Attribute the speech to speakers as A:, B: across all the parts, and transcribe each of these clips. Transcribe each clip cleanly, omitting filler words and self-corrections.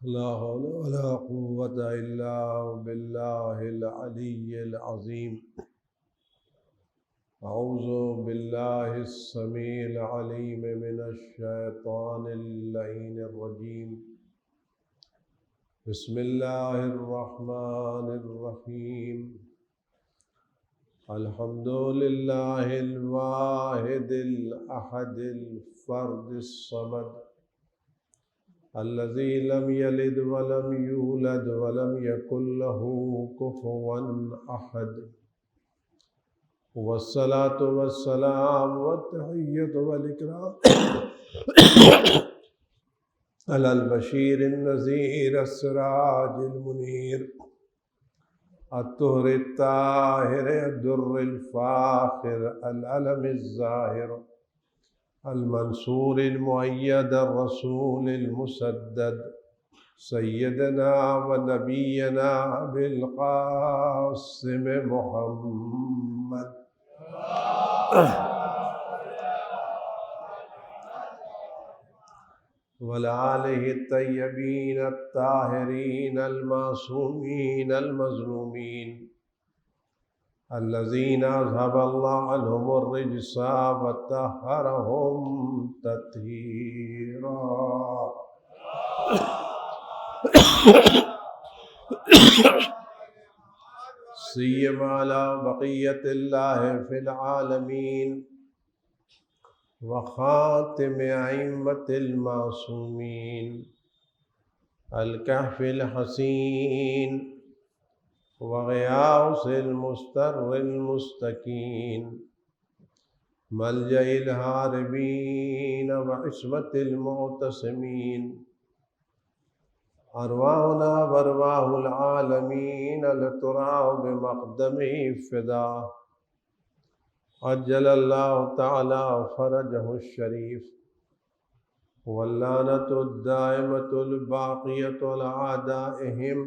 A: لا حول ولا قوة إلا بالله العلي العظيم. أعوذ بالله السميع العليم من الشيطان اللعين الرجيم. بسم الله الرحمن الرحيم. الحمد لله الواحد الأحد الفرد الصمد الذي لم يلد ولم يولد ولم يكن له كفوا أحد، والصلاة والسلام والتحية والإكرام على البشير النذير السراج المنير الطهر الطاهر الدر الفاخر العلم الظاهر المنصور المؤيد الرسول المسدد سيدنا ونبينا بالقاسم محمد وآله الطيبين الطاهرين المعصومين المظلومين الذين أذهب الله عنهم الرجس وطهرهم تطهيرا. سيما على بقية الله في العالمين وخاتم أئمة المعصومين الكهف الحسين وغياث المستر المستكين ملجأ الهاربين وعصمة المعتصمين أرواحنا وأرواح العالمين لتراه بمقدمه فدا. عجل الله تعالى فرجه الشريف واللعنة الدائمة الباقية على أعدائهم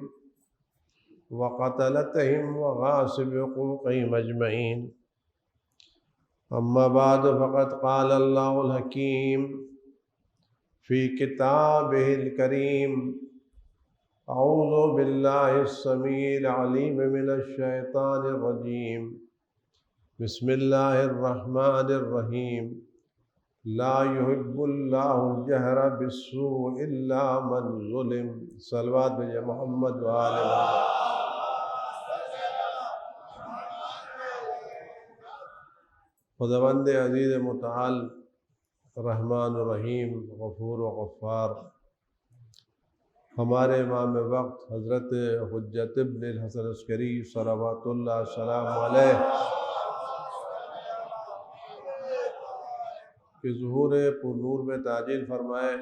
A: وقتلتهم وغاصب حقوقهم أجمعين. أما بعد فقد قال الله الحكيم في كتابه الكريم: أعوذ بالله السميع العليم من الشيطان الرجيم. بسم الله الرحمن الرحيم. لا يحب الله الجهر بالسوء إلا من ظلم. صلوات بجے محمد وآل محمد. خداوند عزیز متعال رحمان الرحیم غفور و غفار، ہمارے امام وقت حضرت حجت ابن الحسن عسکری صلوات اللہ السلام علیہ کہ ظہور پر نور میں تعجیل فرمائے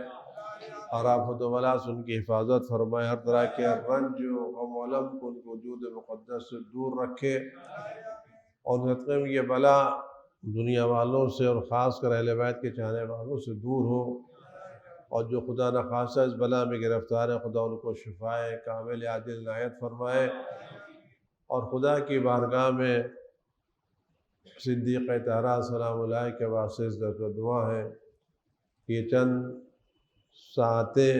A: اور آفت و بلا سے ان کی حفاظت فرمائے، ہر طرح کے رنج و غم و علم کو ان کو وجود مقدس سے دور رکھے، اور صدقے میں یہ بلا دنیا والوں سے اور خاص کر اہل بیت کے چاہنے والوں سے دور ہو، اور جو خدا نخواستہ اس بلا میں گرفتار ہے خدا ان کو شفائے کامل عاجل عنایت فرمائے، اور خدا کی بارگاہ میں صدیق طہرہ سلام اللہ کے واسطے اس درد و دعا ہے کہ یہ چند ساعتیں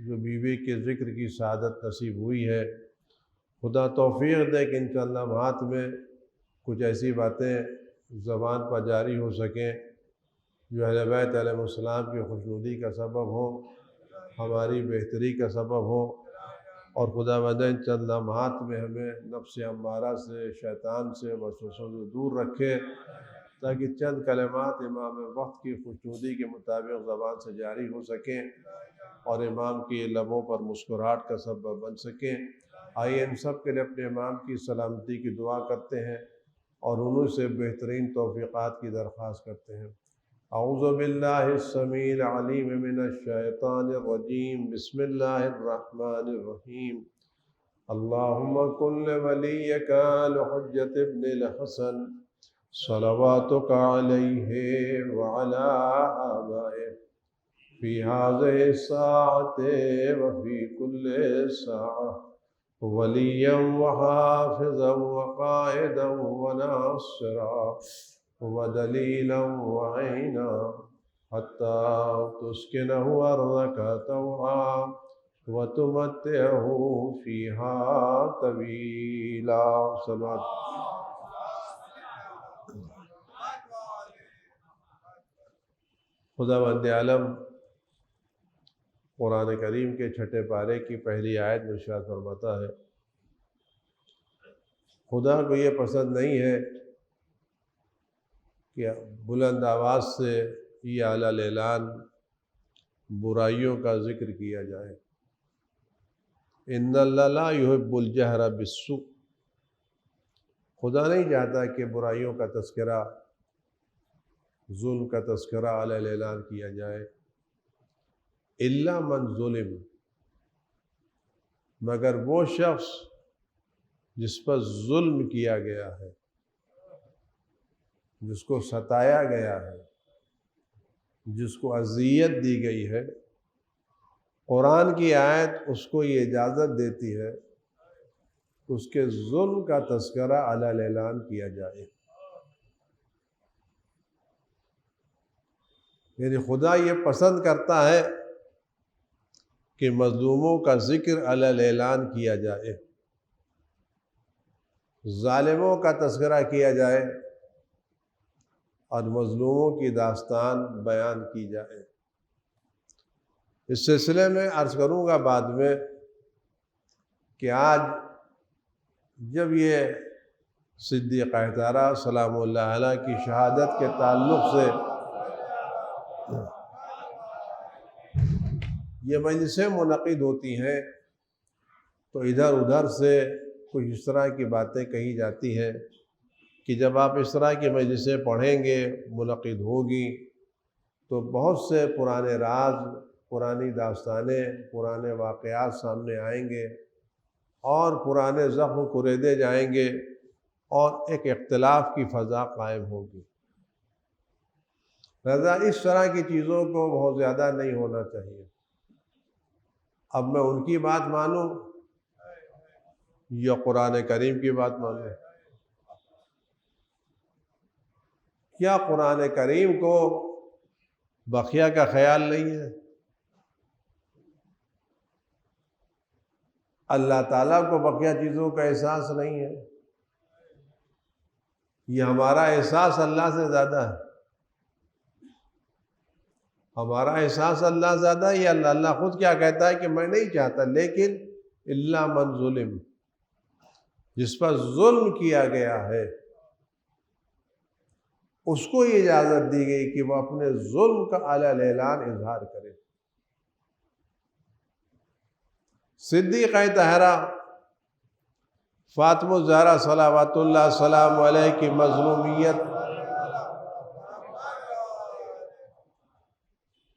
A: جو بیوی کے ذکر کی سعادت نصیب ہوئی ہے، خدا توفیق دے کہ ان چند لمحات میں کچھ ایسی باتیں زبان پر جاری ہو سکیں جو اہل بیت علیہ السلام کی خوشنودی کا سبب ہو، ہماری بہتری کا سبب ہو، اور خدا وجہ ان چند لمحات میں ہمیں نفس امارہ سے، شیطان سے، وسوسوں سے دور رکھے، تاکہ چند کلمات امام وقت کی خوشنودی کے مطابق زبان سے جاری ہو سکیں اور امام کی لبوں پر مسکراہٹ کا سبب بن سکیں۔ آئیے ان سب کے لیے اپنے امام کی سلامتی کی دعا کرتے ہیں اور انہوں سے بہترین توفیقات کی درخواست کرتے ہیں۔ اعوذ باللہ السمیع العلیم من الشیطان الرجیم۔ بسم اللہ الرحمن الرحیم۔ اللہم کن ولیک الحجۃ ابن الحسن صلواتک علیہ وعلی آبائہ فی هذه الساعة وفي كل ساعة وليا وحافظا وقائدا وناصرا ودليلا وعينا حتى تسكنه أرضك طوعا وَتُمَتِّعْهُ فِيهَا طَوِيلًا. سماعت. خداوند عالم قرآن کریم کے چھٹے پارے کی پہلی آیت میں ارشاد فرماتا ہے خدا کو یہ پسند نہیں ہے کہ بلند آواز سے یا اعلیٰ اعلان برائیوں کا ذکر کیا جائے. ان اللہ لا یحب الجہر بالسوء. خدا نہیں چاہتا کہ برائیوں کا تذکرہ، ظلم کا تذکرہ اعلیٰ اعلان کیا جائے. الا من ظلم، مگر وہ شخص جس پر ظلم کیا گیا ہے، جس کو ستایا گیا ہے، جس کو اذیت دی گئی ہے. قرآن کی آیت اس کو یہ اجازت دیتی ہے کہ اس کے ظلم کا تذکرہ اعلیٰ اعلان کیا جائے. یعنی خدا یہ پسند کرتا ہے کہ مظلوموں کا ذکر اعلیٰ اعلان کیا جائے، ظالموں کا تذکرہ کیا جائے اور مظلوموں کی داستان بیان کی جائے. اس سلسلے میں عرض کروں گا بعد میں کہ آج جب یہ صدیق احترا سلام اللہ علیہ کی شہادت کے تعلق سے یہ مجلسیں منعقد ہوتی ہیں تو ادھر ادھر سے کچھ اس طرح کی باتیں کہی جاتی ہیں کہ جب آپ اس طرح کی مجلسیں پڑھیں گے، منعقد ہوگی، تو بہت سے پرانے راز، پرانی داستانیں، پرانے واقعات سامنے آئیں گے اور پرانے زخم کریدے جائیں گے اور ایک اختلاف کی فضا قائم ہوگی. لہذا اس طرح کی چیزوں کو بہت زیادہ نہیں ہونا چاہیے. اب میں ان کی بات مانوں یا قرآن کریم کی بات مانوں؟ کیا قرآن کریم کو بقیہ کا خیال نہیں ہے؟ اللہ تعالیٰ کو بقیہ چیزوں کا احساس نہیں ہے؟ یہ ہمارا احساس اللہ سے زیادہ ہے. ہمارا احساس اللہ زیادہ ہے یا اللہ خود کیا کہتا ہے کہ میں نہیں چاہتا، لیکن الا من ظلم، جس پر ظلم کیا گیا ہے اس کو یہ اجازت دی گئی کہ وہ اپنے ظلم کا اعلیٰ اعلان اظہار کرے. صدیقہ طاہرہ فاطمہ الزہرا صلوات اللہ سلام علیہ کی مظلومیت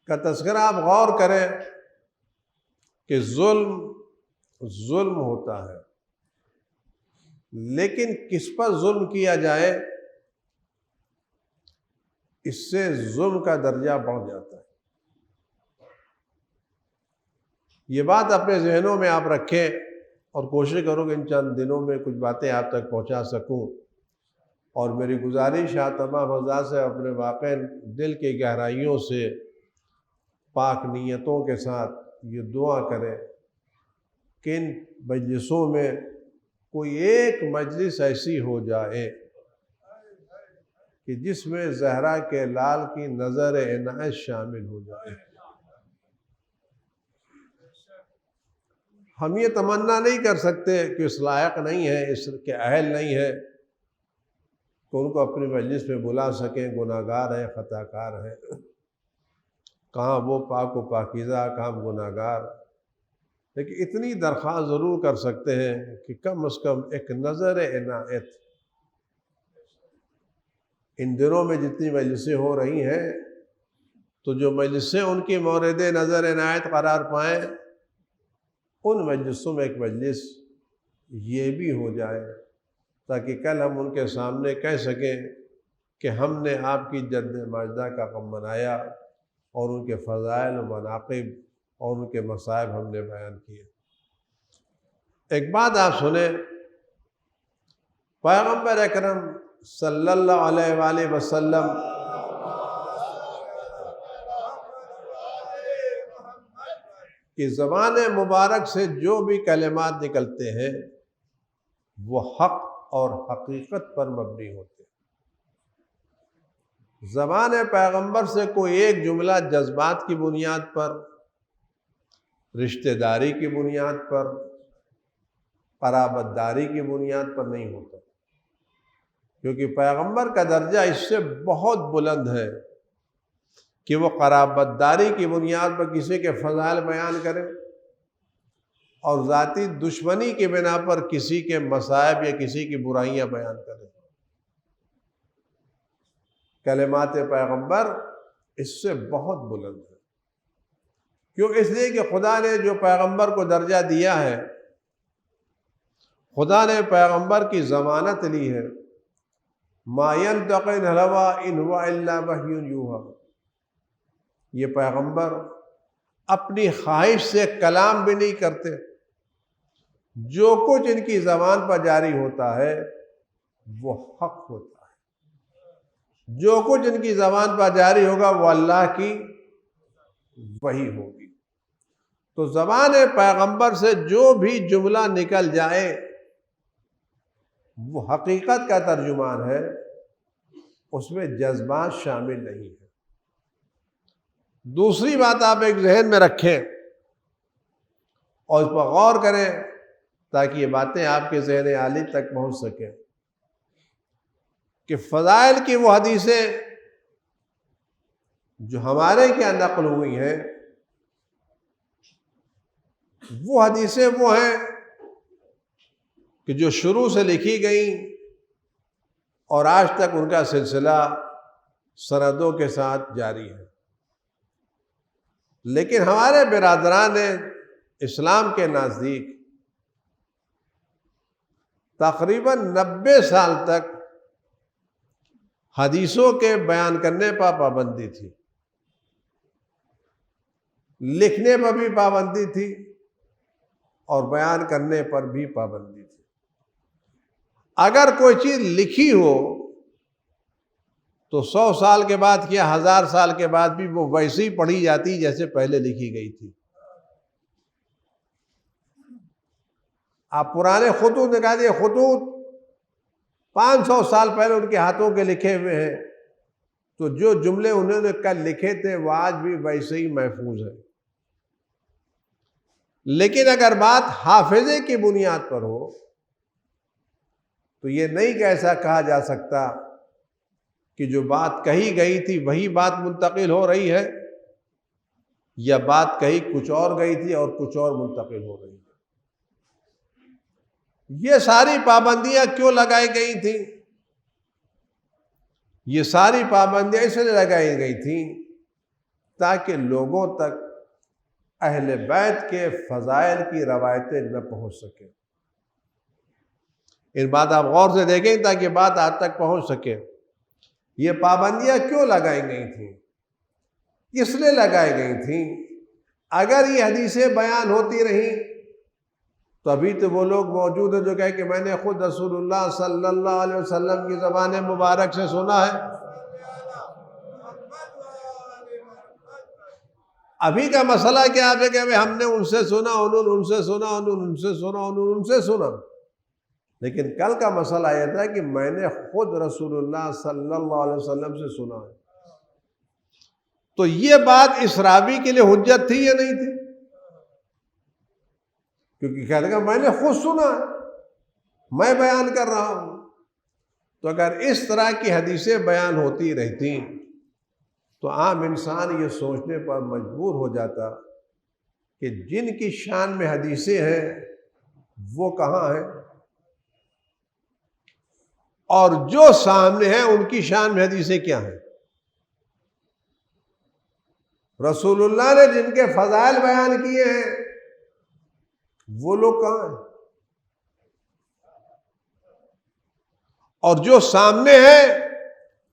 A: کا تذکرہ آپ غور کریں کہ ظلم ہوتا ہے، لیکن کس پر ظلم کیا جائے اس سے ظلم کا درجہ بڑھ جاتا ہے. یہ بات اپنے ذہنوں میں آپ رکھیں اور کوشش کرو کہ ان چند دنوں میں کچھ باتیں آپ تک پہنچا سکوں. اور میری گزارش ہے تمام حضرات سے اپنے واقع دل کی گہرائیوں سے پاک نیتوں کے ساتھ یہ دعا کریں کہ ان مجلسوں میں کوئی ایک مجلس ایسی ہو جائے کہ جس میں زہرا کے لال کی نظر عنایت شامل ہو جائے. ہم یہ تمنا نہیں کر سکتے کہ اس لائق نہیں ہے، اس کے اہل نہیں ہے کہ ان کو اپنی مجلس میں بلا سکیں. گناہ گار ہیں، خطا کار ہیں. کہاں وہ پاک و پاکیزہ، کہاں گناہ گار. لیکن اتنی درخواست ضرور کر سکتے ہیں کہ کم از کم ایک نظر عنایت. ان دنوں میں جتنی مجلسیں ہو رہی ہیں تو جو مجلسیں ان کی مورد نظر عنایت قرار پائیں، ان مجلسوں میں ایک مجلس یہ بھی ہو جائے تاکہ کل ہم ان کے سامنے کہہ سکیں کہ ہم نے آپ کی جد ماجدہ کا غم منایا اور ان کے فضائل و مناقب اور ان کے مصائب ہم نے بیان کیے. ایک بات آپ سنیں، پیغمبر اکرم صلی اللہ علیہ وآلہ وسلم کہ زبان مبارک سے جو بھی کلمات نکلتے ہیں وہ حق اور حقیقت پر مبنی ہوتے ہیں۔ زبان پیغمبر سے کوئی ایک جملہ جذبات کی بنیاد پر، رشتہ داری کی بنیاد پر، قرابت داری کی بنیاد پر نہیں ہوتا، کیونکہ پیغمبر کا درجہ اس سے بہت بلند ہے کہ وہ قرابت داری کی بنیاد پر کسی کے فضائل بیان کرے اور ذاتی دشمنی کی بنا پر کسی کے مصائب یا کسی کی برائیاں بیان کرے۔ کلمات پیغمبر اس سے بہت بلند ہے۔ کیوں؟ اس لیے کہ خدا نے جو پیغمبر کو درجہ دیا ہے، خدا نے پیغمبر کی ضمانت لی ہے، ما ينطق عن الهوى ان هو الا وحی یوحی۔ یہ پیغمبر اپنی خواہش سے کلام بھی نہیں کرتے، جو کچھ ان کی زبان پر جاری ہوتا ہے وہ حق ہوتا ہے، جو کچھ ان کی زبان پر جاری ہوگا وہ اللہ کی وحی ہوگی۔ تو زبان پیغمبر سے جو بھی جملہ نکل جائے وہ حقیقت کا ترجمان ہے، اس میں جذبات شامل نہیں ہیں۔ دوسری بات آپ ایک ذہن میں رکھیں اور اس پر غور کریں تاکہ یہ باتیں آپ کے ذہن عالی تک پہنچ سکیں کہ فضائل کی وہ حدیثیں جو ہمارے کیا نقل ہوئی ہیں، وہ حدیثیں وہ ہیں کہ جو شروع سے لکھی گئیں اور آج تک ان کا سلسلہ سندوں کے ساتھ جاری ہے، لیکن ہمارے برادران اسلام کے نزدیک تقریباً 90 سال تک حدیثوں کے بیان کرنے پر پابندی تھی، لکھنے پر بھی پابندی تھی اور بیان کرنے پر بھی پابندی تھی۔ اگر کوئی چیز لکھی ہو تو 100 سال کے بعد کیا 1000 سال کے بعد بھی وہ ویسی ہی پڑھی جاتی جیسے پہلے لکھی گئی تھی۔ آپ پرانے خطوط نکال دیے، خطوط 500 سال پہلے ان کے ہاتھوں کے لکھے ہوئے ہیں، تو جو جملے انہوں نے کل لکھے تھے وہ آج بھی ویسے ہی محفوظ ہے۔ لیکن اگر بات حافظے کی بنیاد پر ہو تو یہ نہیں کہ ایسا کہا جا سکتا کہ جو بات کہی گئی تھی وہی بات منتقل ہو رہی ہے، یا بات کہی کچھ اور گئی تھی اور کچھ اور منتقل ہو رہی ہے۔ یہ ساری پابندیاں کیوں لگائی گئی تھیں؟ یہ ساری پابندیاں اس لیے لگائی گئی تھیں تاکہ لوگوں تک اہل بیت کے فضائل کی روایتیں نہ پہنچ سکیں۔ اس بات آپ غور سے دیکھیں تاکہ بات آپ تک پہنچ سکے۔ یہ پابندیاں کیوں لگائی گئی تھیں؟ اس لیے لگائی گئی تھیں اگر یہ حدیثیں بیان ہوتی رہیں تو ابھی تو وہ لوگ موجود ہیں جو کہے کہ میں نے خود رسول اللہ صلی اللہ علیہ وسلم کی زبان مبارک سے سنا ہے۔ ابھی کا مسئلہ کیا ہے کہ ہم نے ان سے سنا، انہوں نے ان سے سنا، انہوں نے ان سے سنا، انہوں نے ان سے سنا، لیکن کل کا مسئلہ یہ تھا کہ میں نے خود رسول اللہ صلی اللہ علیہ وسلم سے سنا ہے۔ تو یہ بات اس راوی کے لیے حجت تھی یا نہیں تھی؟ کیونکہ کہتے ہیں میں نے خود سنا ہے، میں بیان کر رہا ہوں۔ تو اگر اس طرح کی حدیثیں بیان ہوتی رہتی تو عام انسان یہ سوچنے پر مجبور ہو جاتا کہ جن کی شان میں حدیثیں ہیں وہ کہاں ہیں، اور جو سامنے ہیں ان کی شان میں حدیثیں کیا ہیں۔ رسول اللہ نے جن کے فضائل بیان کیے ہیں وہ لوگ کہاں ہیں، اور جو سامنے ہیں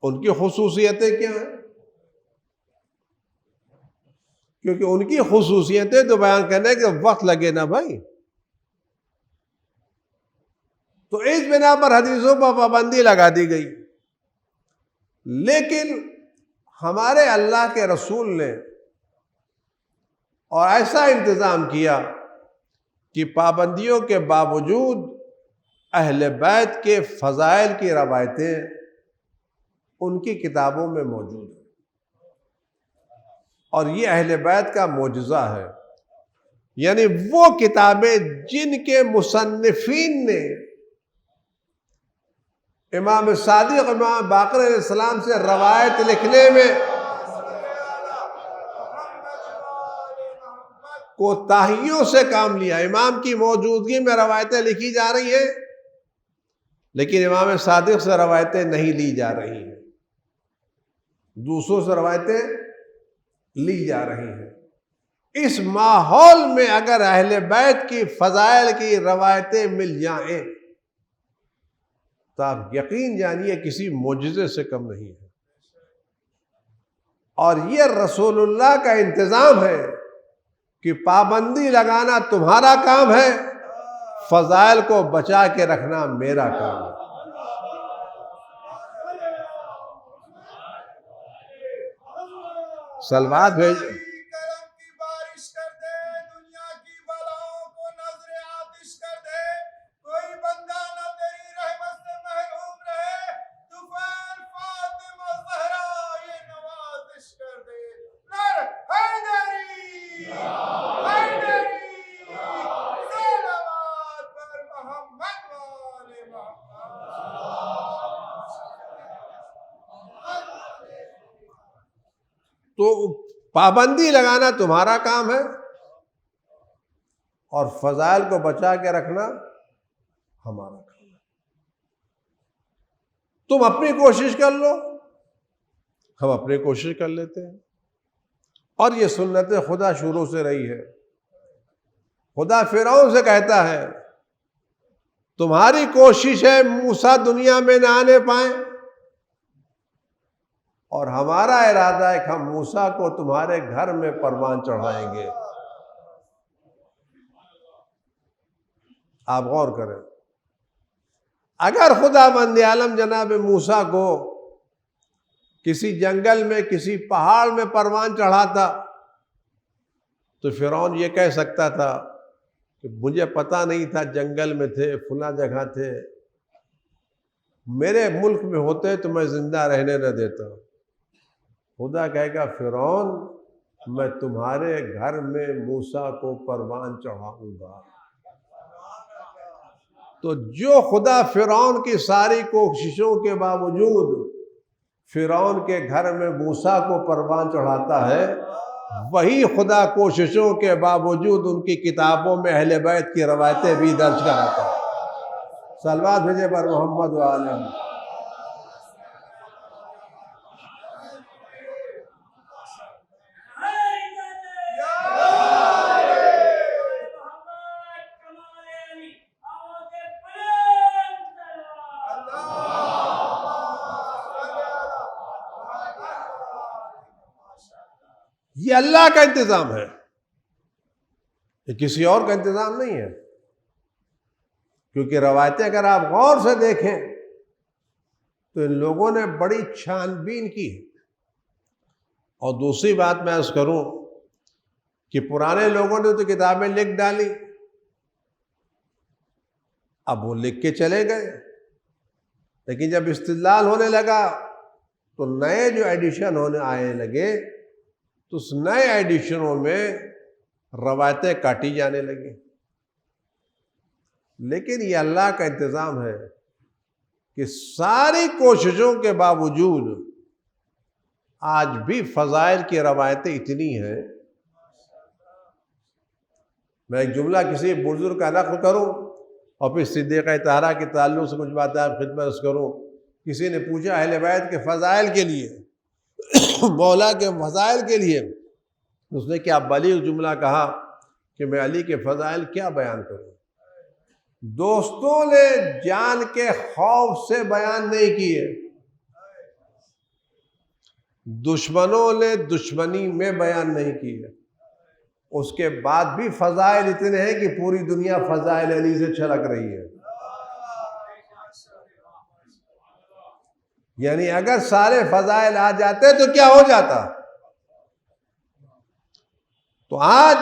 A: ان کی خصوصیتیں کیا ہیں؟ کیونکہ ان کی خصوصیتیں تو بیان کرنے کے وقت لگے نا بھائی۔ تو اس بنا پر حدیثوں پر پابندی لگا دی گئی، لیکن ہمارے اللہ کے رسول نے اور ایسا انتظام کیا کہ پابندیوں کے باوجود اہل بیت کے فضائل کی روایتیں ان کی کتابوں میں موجود ہیں، اور یہ اہل بیت کا معجزہ ہے۔ یعنی وہ کتابیں جن کے مصنفین نے امام صادق امام باقر علیہ السلام سے روایت لکھنے میں کوتاہیوں سے کام لیا۔ امام کی موجودگی میں روایتیں لکھی جا رہی ہیں، لیکن امام صادق سے روایتیں نہیں لی جا رہی ہیں، دوسروں سے روایتیں لی جا رہی ہیں۔ اس ماحول میں اگر اہل بیت کی فضائل کی روایتیں مل جائیں تو آپ یقین جانیے کسی معجزے سے کم نہیں ہے۔ اور یہ رسول اللہ کا انتظام ہے کہ پابندی لگانا تمہارا کام ہے، فضائل کو بچا کے رکھنا میرا کام ہے۔ سلوات بھیج تو پابندی لگانا تمہارا کام ہے اور فضائل کو بچا کے رکھنا ہمارا کام ہے۔ تم اپنی کوشش کر لو، ہم اپنی کوشش کر لیتے ہیں، اور یہ سنت خدا شروع سے رہی ہے۔ خدا فرعون سے کہتا ہے تمہاری کوشش ہے موسیٰ دنیا میں نہ آنے پائیں، اور ہمارا ارادہ ہے کہ ہم موسیٰ کو تمہارے گھر میں پروان چڑھائیں گے۔ آپ غور کریں، اگر خدا بند عالم جناب موسیٰ کو کسی جنگل میں کسی پہاڑ میں پروان چڑھاتا تو فرعون یہ کہہ سکتا تھا کہ مجھے پتہ نہیں تھا جنگل میں تھے، فلاں جگہ تھے، میرے ملک میں ہوتے تو میں زندہ رہنے نہ دیتا۔ خدا کہے گا فرعون میں تمہارے گھر میں موسیٰ کو پروان چڑھاؤں گا۔ تو جو خدا فرعون کی ساری کوششوں کے باوجود فرعون کے گھر میں موسیٰ کو پروان چڑھاتا ہے، وہی خدا کوششوں کے باوجود ان کی کتابوں میں اہل بیت کی روایتیں بھی درج کراتا ہے۔ صلوات بھیجے پر محمد و آلہ۔ یہ اللہ کا انتظام ہے، یہ کسی اور کا انتظام نہیں ہے، کیونکہ روایتیں اگر آپ غور سے دیکھیں تو ان لوگوں نے بڑی چھان بین کی۔ اور دوسری بات میں عرض کروں کہ پرانے لوگوں نے تو کتابیں لکھ ڈالی، اب وہ لکھ کے چلے گئے، لیکن جب استدلال ہونے لگا تو نئے جو ایڈیشن ہونے آنے لگے تو اس نئے ایڈیشنوں میں روایتیں کاٹی جانے لگی۔ لیکن یہ اللہ کا انتظام ہے کہ ساری کوششوں کے باوجود آج بھی فضائل کی روایتیں اتنی ہیں۔ میں ایک جملہ کسی بزرگ کا نقل کروں اور پھر صدیقہ طاہرہ کے تعلق سے کچھ باتیں آپ خدمت عرض کروں۔ کسی نے پوچھا اہل بیت کے فضائل کے لیے، مولا کے فضائل کے لیے، اس نے کیا بلیغ جملہ کہا کہ میں علی کے فضائل کیا بیان کروں۔ دوستوں نے جان کے خوف سے بیان نہیں کیے، دشمنوں نے دشمنی میں بیان نہیں کیے، اس کے بعد بھی فضائل اتنے ہیں کہ پوری دنیا فضائل علی سے چھلک رہی ہے۔ یعنی اگر سارے فضائل آ جاتے تو کیا ہو جاتا؟ تو آج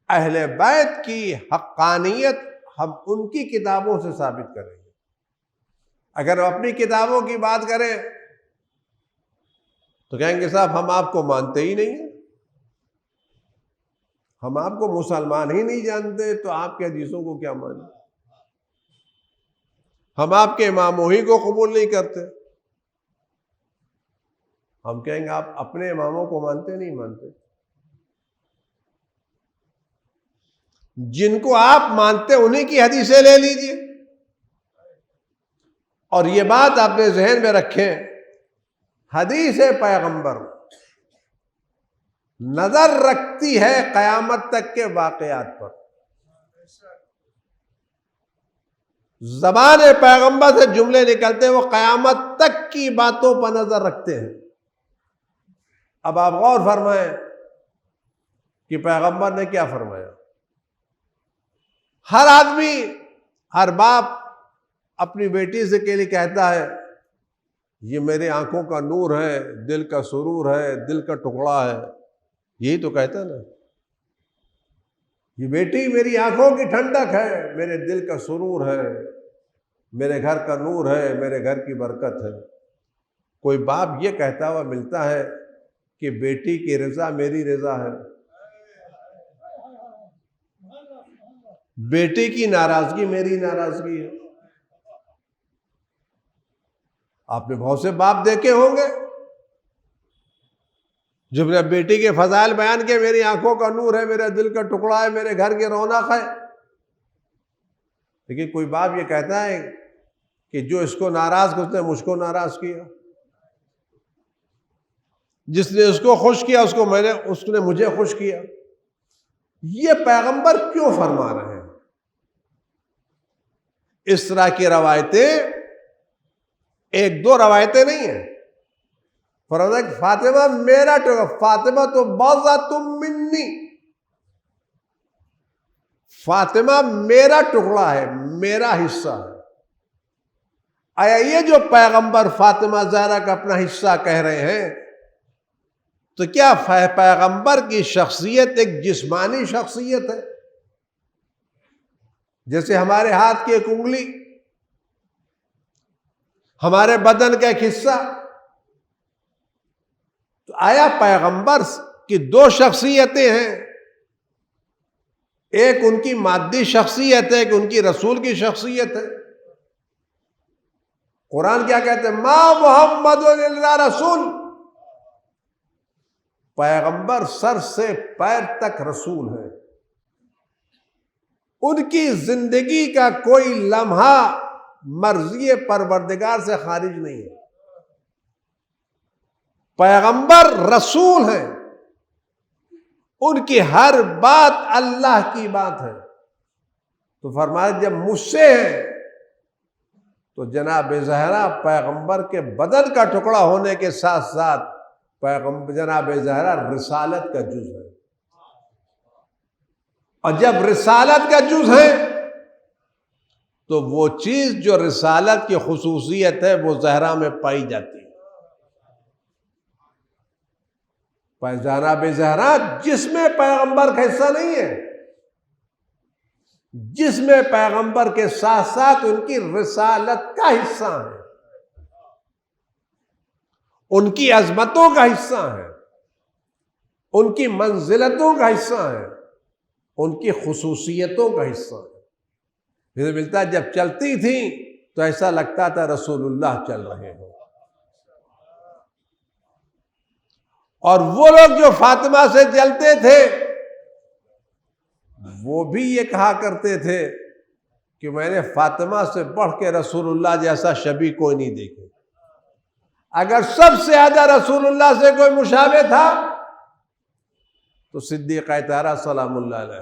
A: اہل بیت کی حقانیت ہم ان کی کتابوں سے ثابت کریں گے. اگر ہم اپنی کتابوں کی بات کریں تو کہیں گے صاحب ہم آپ کو مانتے ہی نہیں ہیں، ہم آپ کو مسلمان ہی نہیں جانتے، تو آپ کے حدیثوں کو کیا مانیں؟ ہم آپ کے اماموں ہی کو قبول نہیں کرتے. ہم کہیں گے آپ اپنے اماموں کو مانتے نہیں مانتے؟ جن کو آپ مانتے انہی کی حدیثیں لے لیجئے. اور یہ بات اپنے ذہن میں رکھیں، حدیث پیغمبر نظر رکھتی ہے قیامت تک کے واقعات پر. زبان پیغمبر سے جملے نکلتے ہیں وہ قیامت تک کی باتوں پر نظر رکھتے ہیں. اب آپ غور فرمائیں کہ پیغمبر نے کیا فرمایا. ہر آدمی، ہر باپ اپنی بیٹی سے کے لیے کہتا ہے یہ میرے آنکھوں کا نور ہے، دل کا سرور ہے، دل کا ٹکڑا ہے. یہی تو کہتا ہے نا، یہ بیٹی میری آنکھوں کی ٹھنڈک ہے، میرے دل کا سرور ہے، میرے گھر کا نور ہے، میرے گھر کی برکت ہے. کوئی باپ یہ کہتا ہوا ملتا ہے کہ بیٹی کی رضا میری رضا ہے، بیٹی کی ناراضگی میری ناراضگی ہے؟ آپ نے بہت سے باپ دیکھے ہوں گے جب نے بیٹی کے فضائل بیان کیے، میری آنکھوں کا نور ہے، میرے دل کا ٹکڑا ہے، میرے گھر کی رونق ہے. لیکن کوئی باپ یہ کہتا ہے کہ جو اس کو ناراض کیا اس نے مجھ کو ناراض کیا، جس نے اس کو خوش کیا اس نے مجھے خوش کیا. یہ پیغمبر کیوں فرما رہے ہیں؟ اس طرح کی روایتیں ایک دو روایتیں نہیں ہیں. فرض فاطمہ میرا ٹکڑا، فاطمہ تو بضعۃ منی، فاطمہ میرا ٹکڑا ہے، میرا حصہ ہے. آیا یہ جو پیغمبر فاطمہ زہرا کا اپنا حصہ کہہ رہے ہیں، تو کیا پیغمبر کی شخصیت ایک جسمانی شخصیت ہے؟ جیسے ہمارے ہاتھ کی ایک انگلی، ہمارے بدن کا ایک حصہ. تو آیا پیغمبر کی دو شخصیتیں ہیں، ایک ان کی مادی شخصیت ہے، ایک ان کی رسول کی شخصیت ہے. قرآن کیا کہتے ہیں؟ ما محمد الا رسول، پیغمبر سر سے پیر تک رسول ہے. ان کی زندگی کا کوئی لمحہ مرضی پروردگار سے خارج نہیں ہے. پیغمبر رسول ہیں، ان کی ہر بات اللہ کی بات ہے. تو فرمایا جب مجھ سے ہے تو جناب زہرا پیغمبر کے بدن کا ٹکڑا ہونے کے ساتھ ساتھ پیغمبر جناب زہرا رسالت کا جز ہے. اور جب رسالت کا جز ہے تو وہ چیز جو رسالت کی خصوصیت ہے وہ زہرا میں پائی جاتی ہے. جناب زہرا جس میں پیغمبر کا حصہ نہیں ہے، جس میں پیغمبر کے ساتھ ساتھ ان کی رسالت کا حصہ ہے، ان کی عظمتوں کا حصہ ہے، ان کی منزلتوں کا حصہ ہے، ان کی خصوصیتوں کا حصہ ہے. پھر ملتا ہے جب چلتی تھی تو ایسا لگتا تھا رسول اللہ چل رہے ہوں. اور وہ لوگ جو فاطمہ سے چلتے تھے وہ بھی یہ کہا کرتے تھے کہ میں نے فاطمہ سے بڑھ کے رسول اللہ جیسا شبیہ کوئی نہیں دیکھے. اگر سب سے زیادہ رسول اللہ سے کوئی مشابہ تھا تو صدیقہ طاہرہ سلام اللہ علیہ.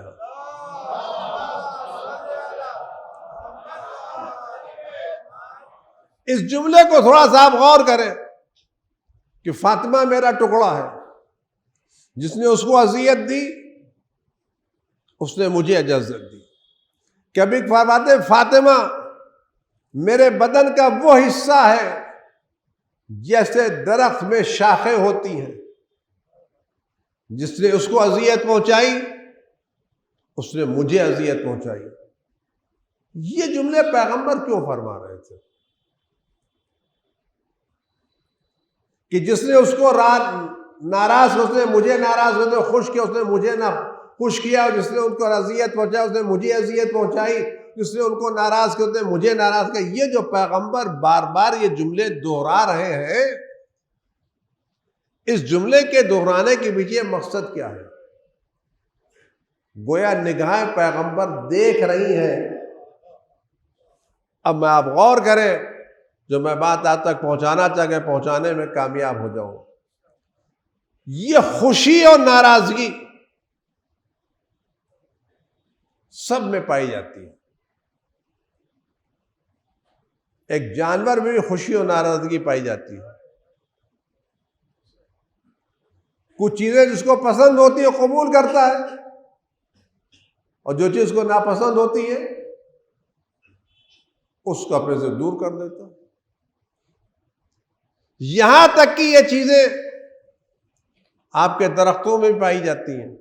A: اس جملے کو تھوڑا سا آپ غور کریں کہ فاطمہ میرا ٹکڑا ہے، جس نے اس کو اذیت دی اس نے مجھے اجازت دی. کبھی فرماتے فاطمہ میرے بدن کا وہ حصہ ہے جیسے درخت میں شاخیں ہوتی ہیں، جس نے اس کو اذیت پہنچائی اس نے مجھے اذیت پہنچائی. یہ جملے پیغمبر کیوں فرما رہے تھے کہ جس نے اس کو ناراض اس نے مجھے ناراض ہوتے خوش کیا اس نے مجھے نہ خوش کیا, اور جس نے ان کو اذیت پہنچائی اس نے مجھے اذیت پہنچائی, جس نے ان کو ناراض کیا اس نے مجھے ناراض کیا. یہ جو پیغمبر بار بار یہ جملے دہرا رہے ہیں, اس جملے کے دہرانے کے پیچھے مقصد کیا ہے؟ گویا نگاہ پیغمبر دیکھ رہی ہیں. اب میں آپ غور کریں, جو میں بات آپ تک پہنچانا چاہے پہنچانے میں کامیاب ہو جاؤں. یہ خوشی اور ناراضگی سب میں پائی جاتی ہے. ایک جانور میں بھی خوشی اور ناراضگی پائی جاتی ہے. کچھ چیزیں جس کو پسند ہوتی ہے قبول کرتا ہے, اور جو چیز کو ناپسند ہوتی ہے اس کو اپنے سے دور کر دیتا ہے. یہاں تک کہ یہ چیزیں آپ کے درختوں میں بھی پائی جاتی ہیں.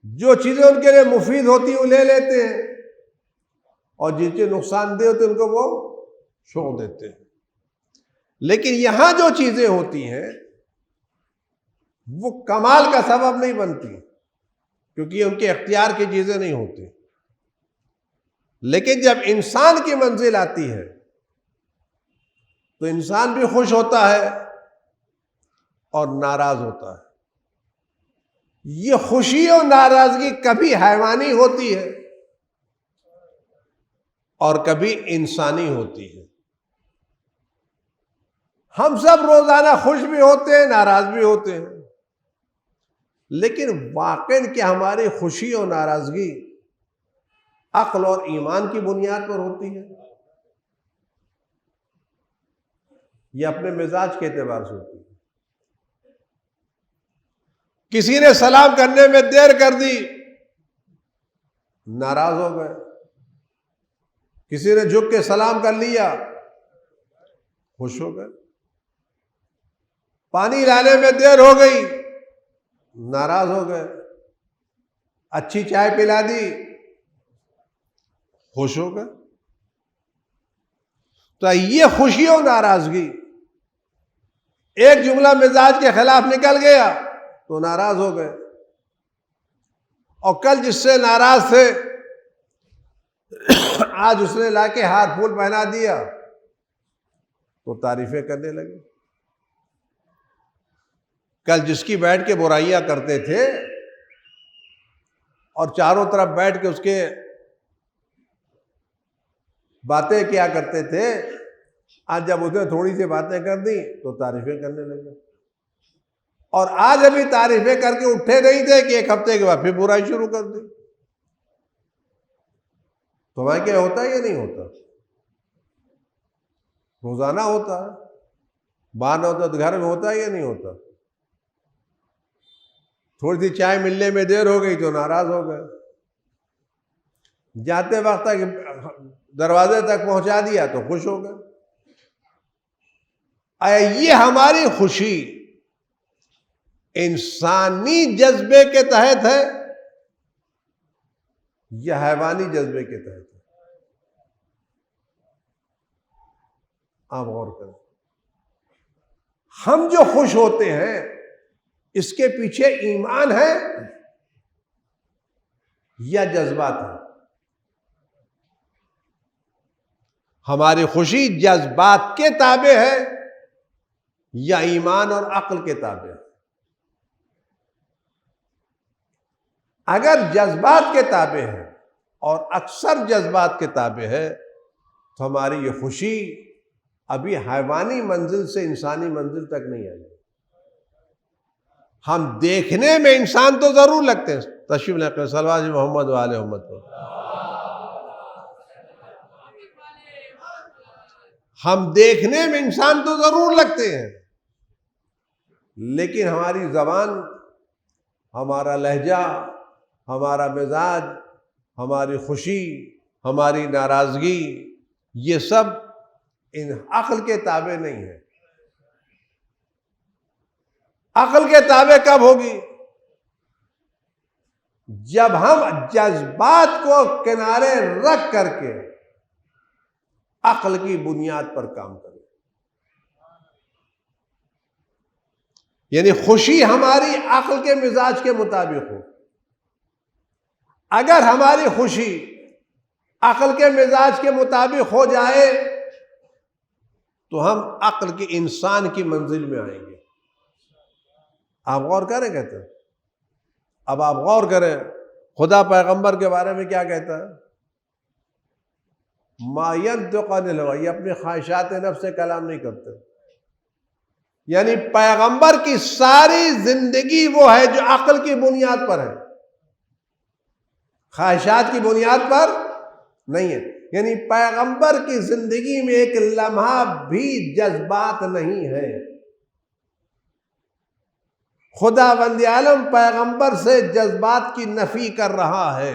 A: جو چیزیں ان کے لیے مفید ہوتی ہیں وہ لے لیتے ہیں, اور جن چیزیں نقصان دہ ہوتی ہیں ان کو وہ چھوڑ دیتے ہیں. لیکن یہاں جو چیزیں ہوتی ہیں وہ کمال کا سبب نہیں بنتی, کیونکہ ان کے اختیار کی چیزیں نہیں ہوتی. لیکن جب انسان کی منزل آتی ہے تو انسان بھی خوش ہوتا ہے اور ناراض ہوتا ہے. یہ خوشی اور ناراضگی کبھی حیوانی ہوتی ہے اور کبھی انسانی ہوتی ہے. ہم سب روزانہ خوش بھی ہوتے ہیں, ناراض بھی ہوتے ہیں, لیکن واقعاً کہ ہماری خوشی اور ناراضگی عقل اور ایمان کی بنیاد پر ہوتی ہے یہ اپنے مزاج کے اعتبار سے ہوتی ہے. کسی نے سلام کرنے میں دیر کر دی, ناراض ہو گئے. کسی نے جھک کے سلام کر لیا, خوش ہو گئے. پانی لانے میں دیر ہو گئی, ناراض ہو گئے. اچھی چائے پلا دی, خوش ہو گئے. تو یہ خوشی اور ناراضگی, ایک جملہ مزاج کے خلاف نکل گیا تو ناراض ہو گئے, اور کل جس سے ناراض تھے آج اس نے لا کے ہار پھول پہنا دیا تو تعریفیں کرنے لگے. کل جس کی بیٹھ کے برائیاں کرتے تھے اور چاروں طرف بیٹھ کے اس کے باتیں کیا کرتے تھے, آج جب اسے تھوڑی سی باتیں کر دی تو تعریفیں کرنے لگے. اور آج ابھی تعریفیں کر کے اٹھے نہیں تھے کہ ایک ہفتے کے بعد پھر برائی شروع کر دی. تو وہاں کیا ہوتا ہے یا نہیں ہوتا؟ روزانہ ہوتا ہے. باہر نہ ہوتا تو گھر میں ہوتا ہے یا نہیں ہوتا؟ تھوڑی سی چائے ملنے میں دیر ہو گئی تو ناراض ہو گئے. جاتے وقت تک دروازے تک پہنچا دیا تو خوش ہو گئے. یہ ہماری خوشی انسانی جذبے کے تحت ہے یا حیوانی جذبے کے تحت ہے؟ آپ غور کریں. ہم جو خوش ہوتے ہیں اس کے پیچھے ایمان ہے یا جذبات ہے؟ ہماری خوشی جذبات کے تابع ہے یا ایمان اور عقل کے تابع ہے؟ اگر جذبات کے تابع ہے اور اکثر جذبات کے تابع ہے تو ہماری یہ خوشی ابھی حیوانی منزل سے انسانی منزل تک نہیں آئی. ہم دیکھنے میں انسان تو ضرور لگتے ہیں. تشریف لے صلوات محمد و آل محمد پر. ہم دیکھنے میں انسان تو ضرور لگتے ہیں, لیکن ہماری زبان, ہمارا لہجہ, ہمارا مزاج, ہماری خوشی, ہماری ناراضگی, یہ سب ان عقل کے تابع نہیں ہے. عقل کے تابع کب ہوگی؟ جب ہم جذبات کو کنارے رکھ کر کے عقل کی بنیاد پر کام کریں. یعنی خوشی ہماری عقل کے مزاج کے مطابق ہو. اگر ہماری خوشی عقل کے مزاج کے مطابق ہو جائے تو ہم عقل کی انسان کی منزل میں آئیں گے. آپ غور کریں کہتے ہیں. اب آپ غور کریں خدا پیغمبر کے بارے میں کیا کہتا ہے؟ ما ينطق عن الهوى، یہ اپنی خواہشات نفس سے کلام نہیں کرتے. یعنی پیغمبر کی ساری زندگی وہ ہے جو عقل کی بنیاد پر ہے، خواہشات کی بنیاد پر نہیں ہے. یعنی پیغمبر کی زندگی میں ایک لمحہ بھی جذبات نہیں ہے. خدا بند عالم پیغمبر سے جذبات کی نفی کر رہا ہے.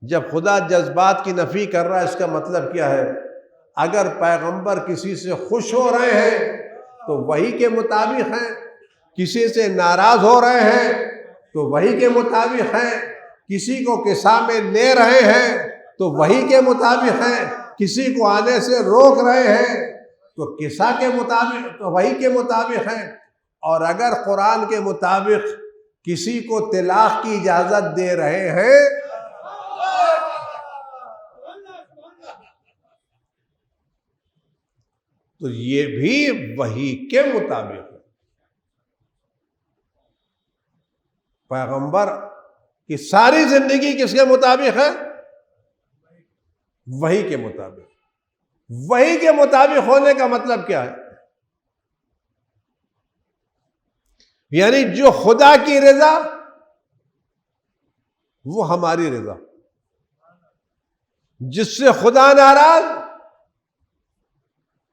A: جب خدا جذبات کی نفی کر رہا ہے اس کا مطلب کیا ہے؟ اگر پیغمبر کسی سے خوش ہو رہے ہیں تو وہی کے مطابق ہیں، کسی سے ناراض ہو رہے ہیں تو وہی کے مطابق ہیں، کسی کو قصہ میں لے رہے ہیں تو وہی کے مطابق ہیں، کسی کو آنے سے روک رہے ہیں تو قصہ کے مطابق تو وہی کے مطابق ہیں. اور اگر قرآن کے مطابق کسی کو طلاق کی اجازت دے رہے ہیں تو یہ بھی وحی کے مطابق ہے. پیغمبر کی ساری زندگی کس کے مطابق ہے؟ وحی کے مطابق. وحی کے مطابق ہونے کا مطلب کیا ہے؟ یعنی جو خدا کی رضا وہ ہماری رضا، جس سے خدا ناراض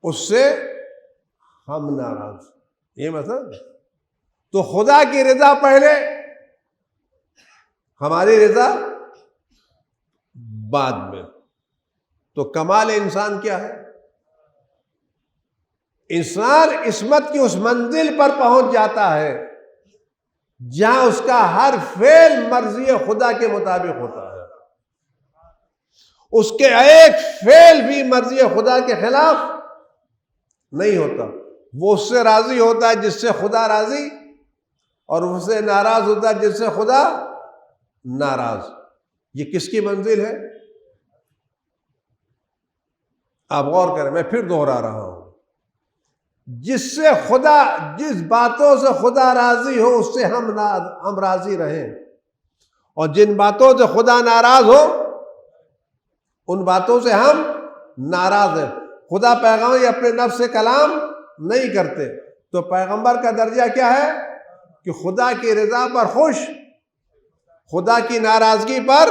A: اس سے ہم ناراض. یہ مطلب تو خدا کی رضا پہلے، ہماری رضا بعد میں. تو کمال انسان کیا ہے؟ انسان عصمت کی اس منزل پر پہنچ جاتا ہے جہاں اس کا ہر فعل مرضی خدا کے مطابق ہوتا ہے. اس کے ایک فعل بھی مرضی خدا کے خلاف نہیں ہوتا. وہ اس سے راضی ہوتا ہے جس سے خدا راضی، اور اس سے ناراض ہوتا ہے جس سے خدا ناراض. یہ کس کی منزل ہے؟ آپ غور کریں، میں پھر دوہرا رہا ہوں. جس سے خدا، جس باتوں سے خدا راضی ہو اس سے ہم راضی رہیں، اور جن باتوں سے خدا ناراض ہو ان باتوں سے ہم ناراض ہیں. خدا پیغمبر اپنے نفس سے کلام نہیں کرتے، تو پیغمبر کا درجہ کیا ہے کہ خدا کی رضا پر خوش، خدا کی ناراضگی پر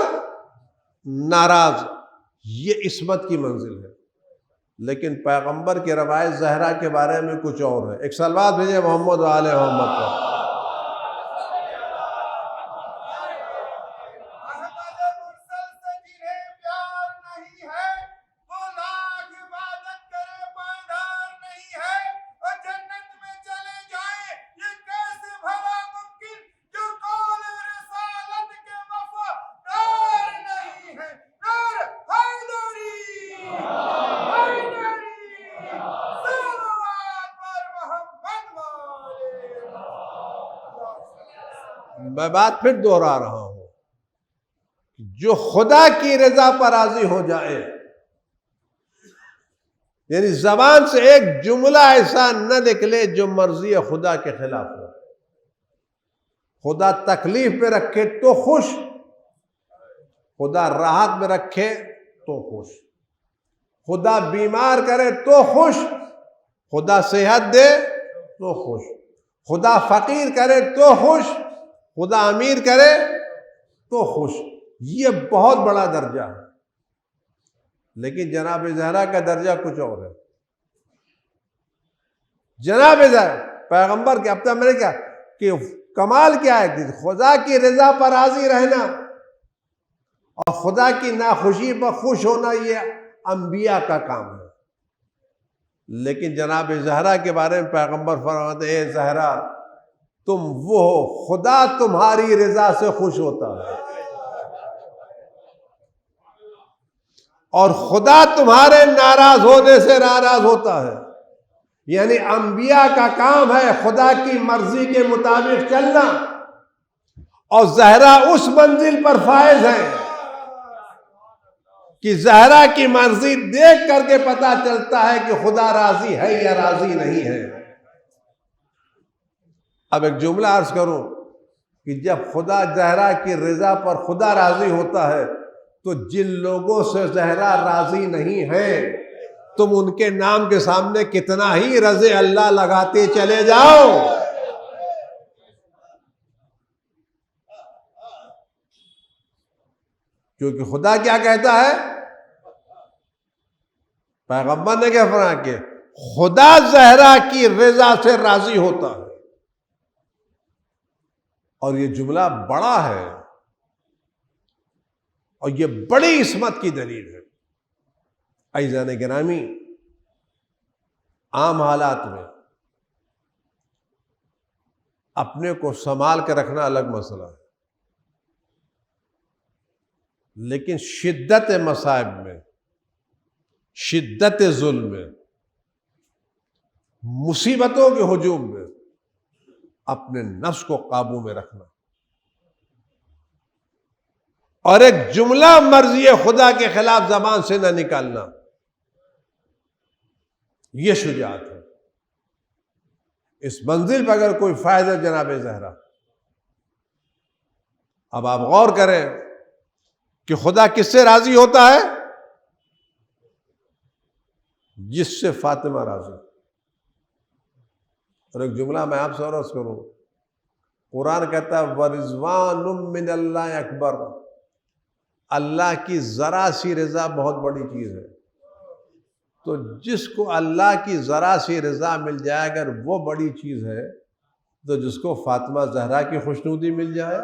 A: ناراض. یہ عصمت کی منزل ہے. لیکن پیغمبر کی روایت زہرا کے بارے میں کچھ اور ہے. ایک صلوات بھیجے محمد و آل محمد پر. میں بات پھر دوہرا رہا ہوں، جو خدا کی رضا پر راضی ہو جائے، یعنی زبان سے ایک جملہ ایسا نہ نکلے جو مرضی خدا کے خلاف ہو. خدا تکلیف میں رکھے تو خوش، خدا راحت میں رکھے تو خوش، خدا بیمار کرے تو خوش، خدا صحت دے تو خوش، خدا فقیر کرے تو خوش، خدا امیر کرے تو خوش. یہ بہت بڑا درجہ ہے. لیکن جناب زہرا کا درجہ کچھ اور ہے. جناب زہرا پیغمبر کے، اب تک میں نے کہا کہ کمال کیا ہے کہ خدا کی رضا پر راضی رہنا اور خدا کی ناخوشی پر خوش ہونا یہ انبیاء کا کام ہے. لیکن جناب زہرا کے بارے میں پیغمبر فرماتے ہیں، اے زہرا تم وہ ہو، خدا تمہاری رضا سے خوش ہوتا ہے اور خدا تمہارے ناراض ہونے سے ناراض ہوتا ہے. یعنی انبیاء کا کام ہے خدا کی مرضی کے مطابق چلنا، اور زہرا اس منزل پر فائز ہے کہ زہرا کی مرضی دیکھ کر کے پتا چلتا ہے کہ خدا راضی ہے یا راضی نہیں ہے. اب ایک جملہ عرض کروں کہ جب خدا زہرا کی رضا پر خدا راضی ہوتا ہے تو جن لوگوں سے زہرا راضی نہیں ہے تم ان کے نام کے سامنے کتنا ہی رضے اللہ لگاتے چلے جاؤ، کیونکہ خدا کیا کہتا ہے، پیغمبر نے کیا فرمایا کہ خدا زہرا کی رضا سے راضی ہوتا ہے. اور یہ جملہ بڑا ہے اور یہ بڑی عصمت کی دلیل ہے. عزیزان گرامی، عام حالات میں اپنے کو سنبھال کے رکھنا الگ مسئلہ ہے، لیکن شدت مصائب میں، شدت ظلم میں، مصیبتوں کے ہجوم میں اپنے نفس کو قابو میں رکھنا اور ایک جملہ مرضی خدا کے خلاف زبان سے نہ نکالنا، یہ شجاعت ہے. اس منزل پہ اگر کوئی فائز ہے جناب زہرا. اب آپ غور کریں کہ خدا کس سے راضی ہوتا ہے؟ جس سے فاطمہ راضی. اور ایک جملہ میں آپ سے عرض کروں، قرآن کہتا ہے وَرِضْوَانٌ مِّنَ اللَّهِ اکبر، اللہ کی ذرا سی رضا بہت بڑی چیز ہے. تو جس کو اللہ کی ذرا سی رضا مل جائے اگر وہ بڑی چیز ہے تو جس کو فاطمہ زہرا کی خوشنودی مل جائے،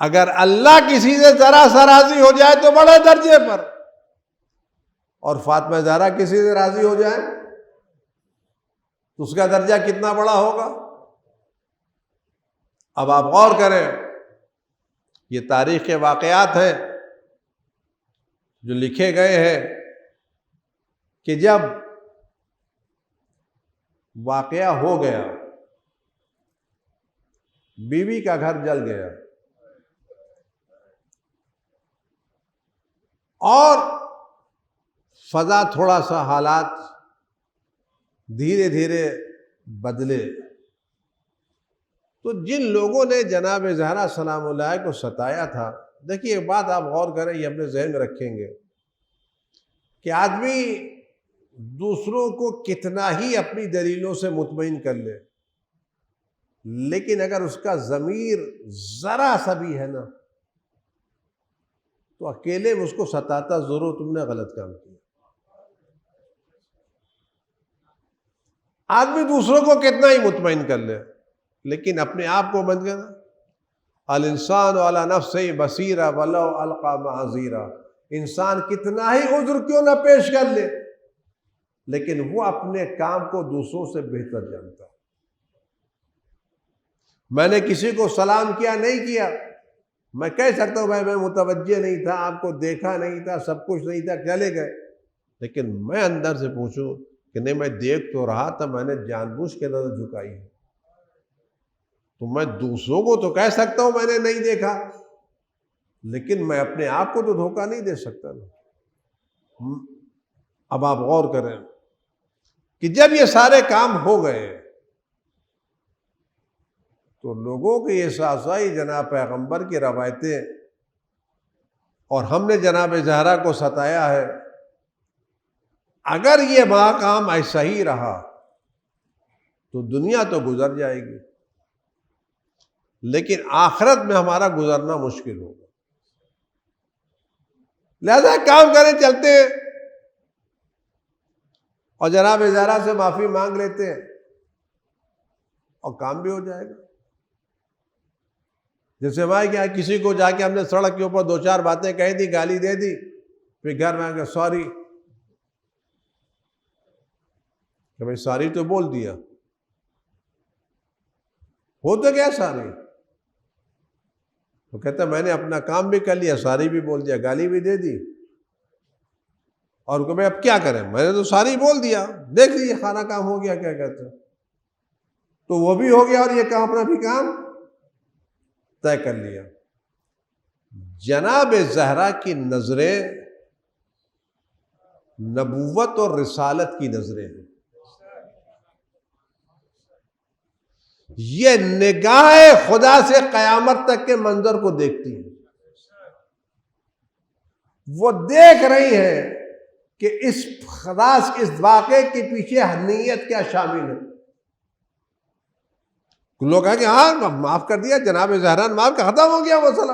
A: اگر اللہ کسی سے ذرا سا راضی ہو جائے تو بڑے درجے پر، اور فاطمہ زہرا کسی سے راضی ہو جائے تو اس کا درجہ کتنا بڑا ہوگا. اب آپ غور کریں، یہ تاریخ کے واقعات ہیں جو لکھے گئے ہیں کہ جب واقعہ ہو گیا، بیوی کا گھر جل گیا اور فضا تھوڑا سا حالات دھیرے دھیرے بدلے، تو جن لوگوں نے جناب زہرا سلام اللہ کو ستایا تھا، دیکھیے ایک بات آپ غور کریں، یہ اپنے ذہن میں رکھیں گے کہ آدمی دوسروں کو کتنا ہی اپنی دلیلوں سے مطمئن کر لے، لیکن اگر اس کا ضمیر ذرا سا بھی ہے نا تو اکیلے میں اس کو ستاتا ضرور تم نے غلط کام کیا. آدمی دوسروں کو کتنا ہی مطمئن کر لے لیکن اپنے آپ کو بند کرنا. الانسان علی نفسہ بصیرہ ولو القی معاذیرہ، انسان کتنا ہی عذر کیوں نہ پیش کر لے لیکن وہ اپنے کام کو دوسروں سے بہتر جانتا ہے. میں نے کسی کو سلام کیا نہیں کیا، میں کہہ سکتا ہوں بھائی میں متوجہ نہیں تھا، آپ کو دیکھا نہیں تھا، سب کچھ نہیں تھا، چلے گئے. لیکن میں اندر سے پوچھوں کہ نہیں میں دیکھ تو رہا تھا، میں نے جان بوجھ کے نظر جھکائی ہے، تو میں دوسروں کو تو کہہ سکتا ہوں میں نے نہیں دیکھا، لیکن میں اپنے آپ کو تو دھوکہ نہیں دے سکتا نا. اب آپ غور کریں کہ جب یہ سارے کام ہو گئے تو لوگوں کے احساس آئی جناب پیغمبر کی روایتیں اور ہم نے جناب زہرا کو ستایا ہے، اگر یہ کام ایسا ہی رہا تو دنیا تو گزر جائے گی لیکن آخرت میں ہمارا گزرنا مشکل ہوگا. لہذا کام کریں، چلتے ہیں اور جناب زہرا سے معافی مانگ لیتے ہیں اور کام بھی ہو جائے گا. جیسے بھائی کیا کسی کو جا کے ہم نے سڑک کے اوپر دو چار باتیں کہہ دی، گالی دے دی، پھر گھر میں آ کے سوری، کہ بھائی سوری تو بول دیا ہو تو گیا ساری. وہ کہتا میں نے اپنا کام بھی کر لیا, ساری بھی بول دیا, گالی بھی دے دی, اور کہ اب کیا کریں, میں نے تو ساری بول دیا, دیکھ لیجیے سارا کام ہو گیا, کیا کہتے ہیں. تو وہ بھی ہو گیا اور یہ کام اپنا بھی کام طے کر لیا. جناب زہرا کی نظریں نبوت اور رسالت کی نظریں ہیں. یہ نگاہ خدا سے قیامت تک کے منظر کو دیکھتی ہیں. وہ دیکھ رہی ہیں کہ اس واقعے کے پیچھے نیت کیا شامل ہے. لوگ کہیں کہ ہاں معاف کر دیا جناب زہرا نے, معاف کر, ختم ہو گیا مسئلہ.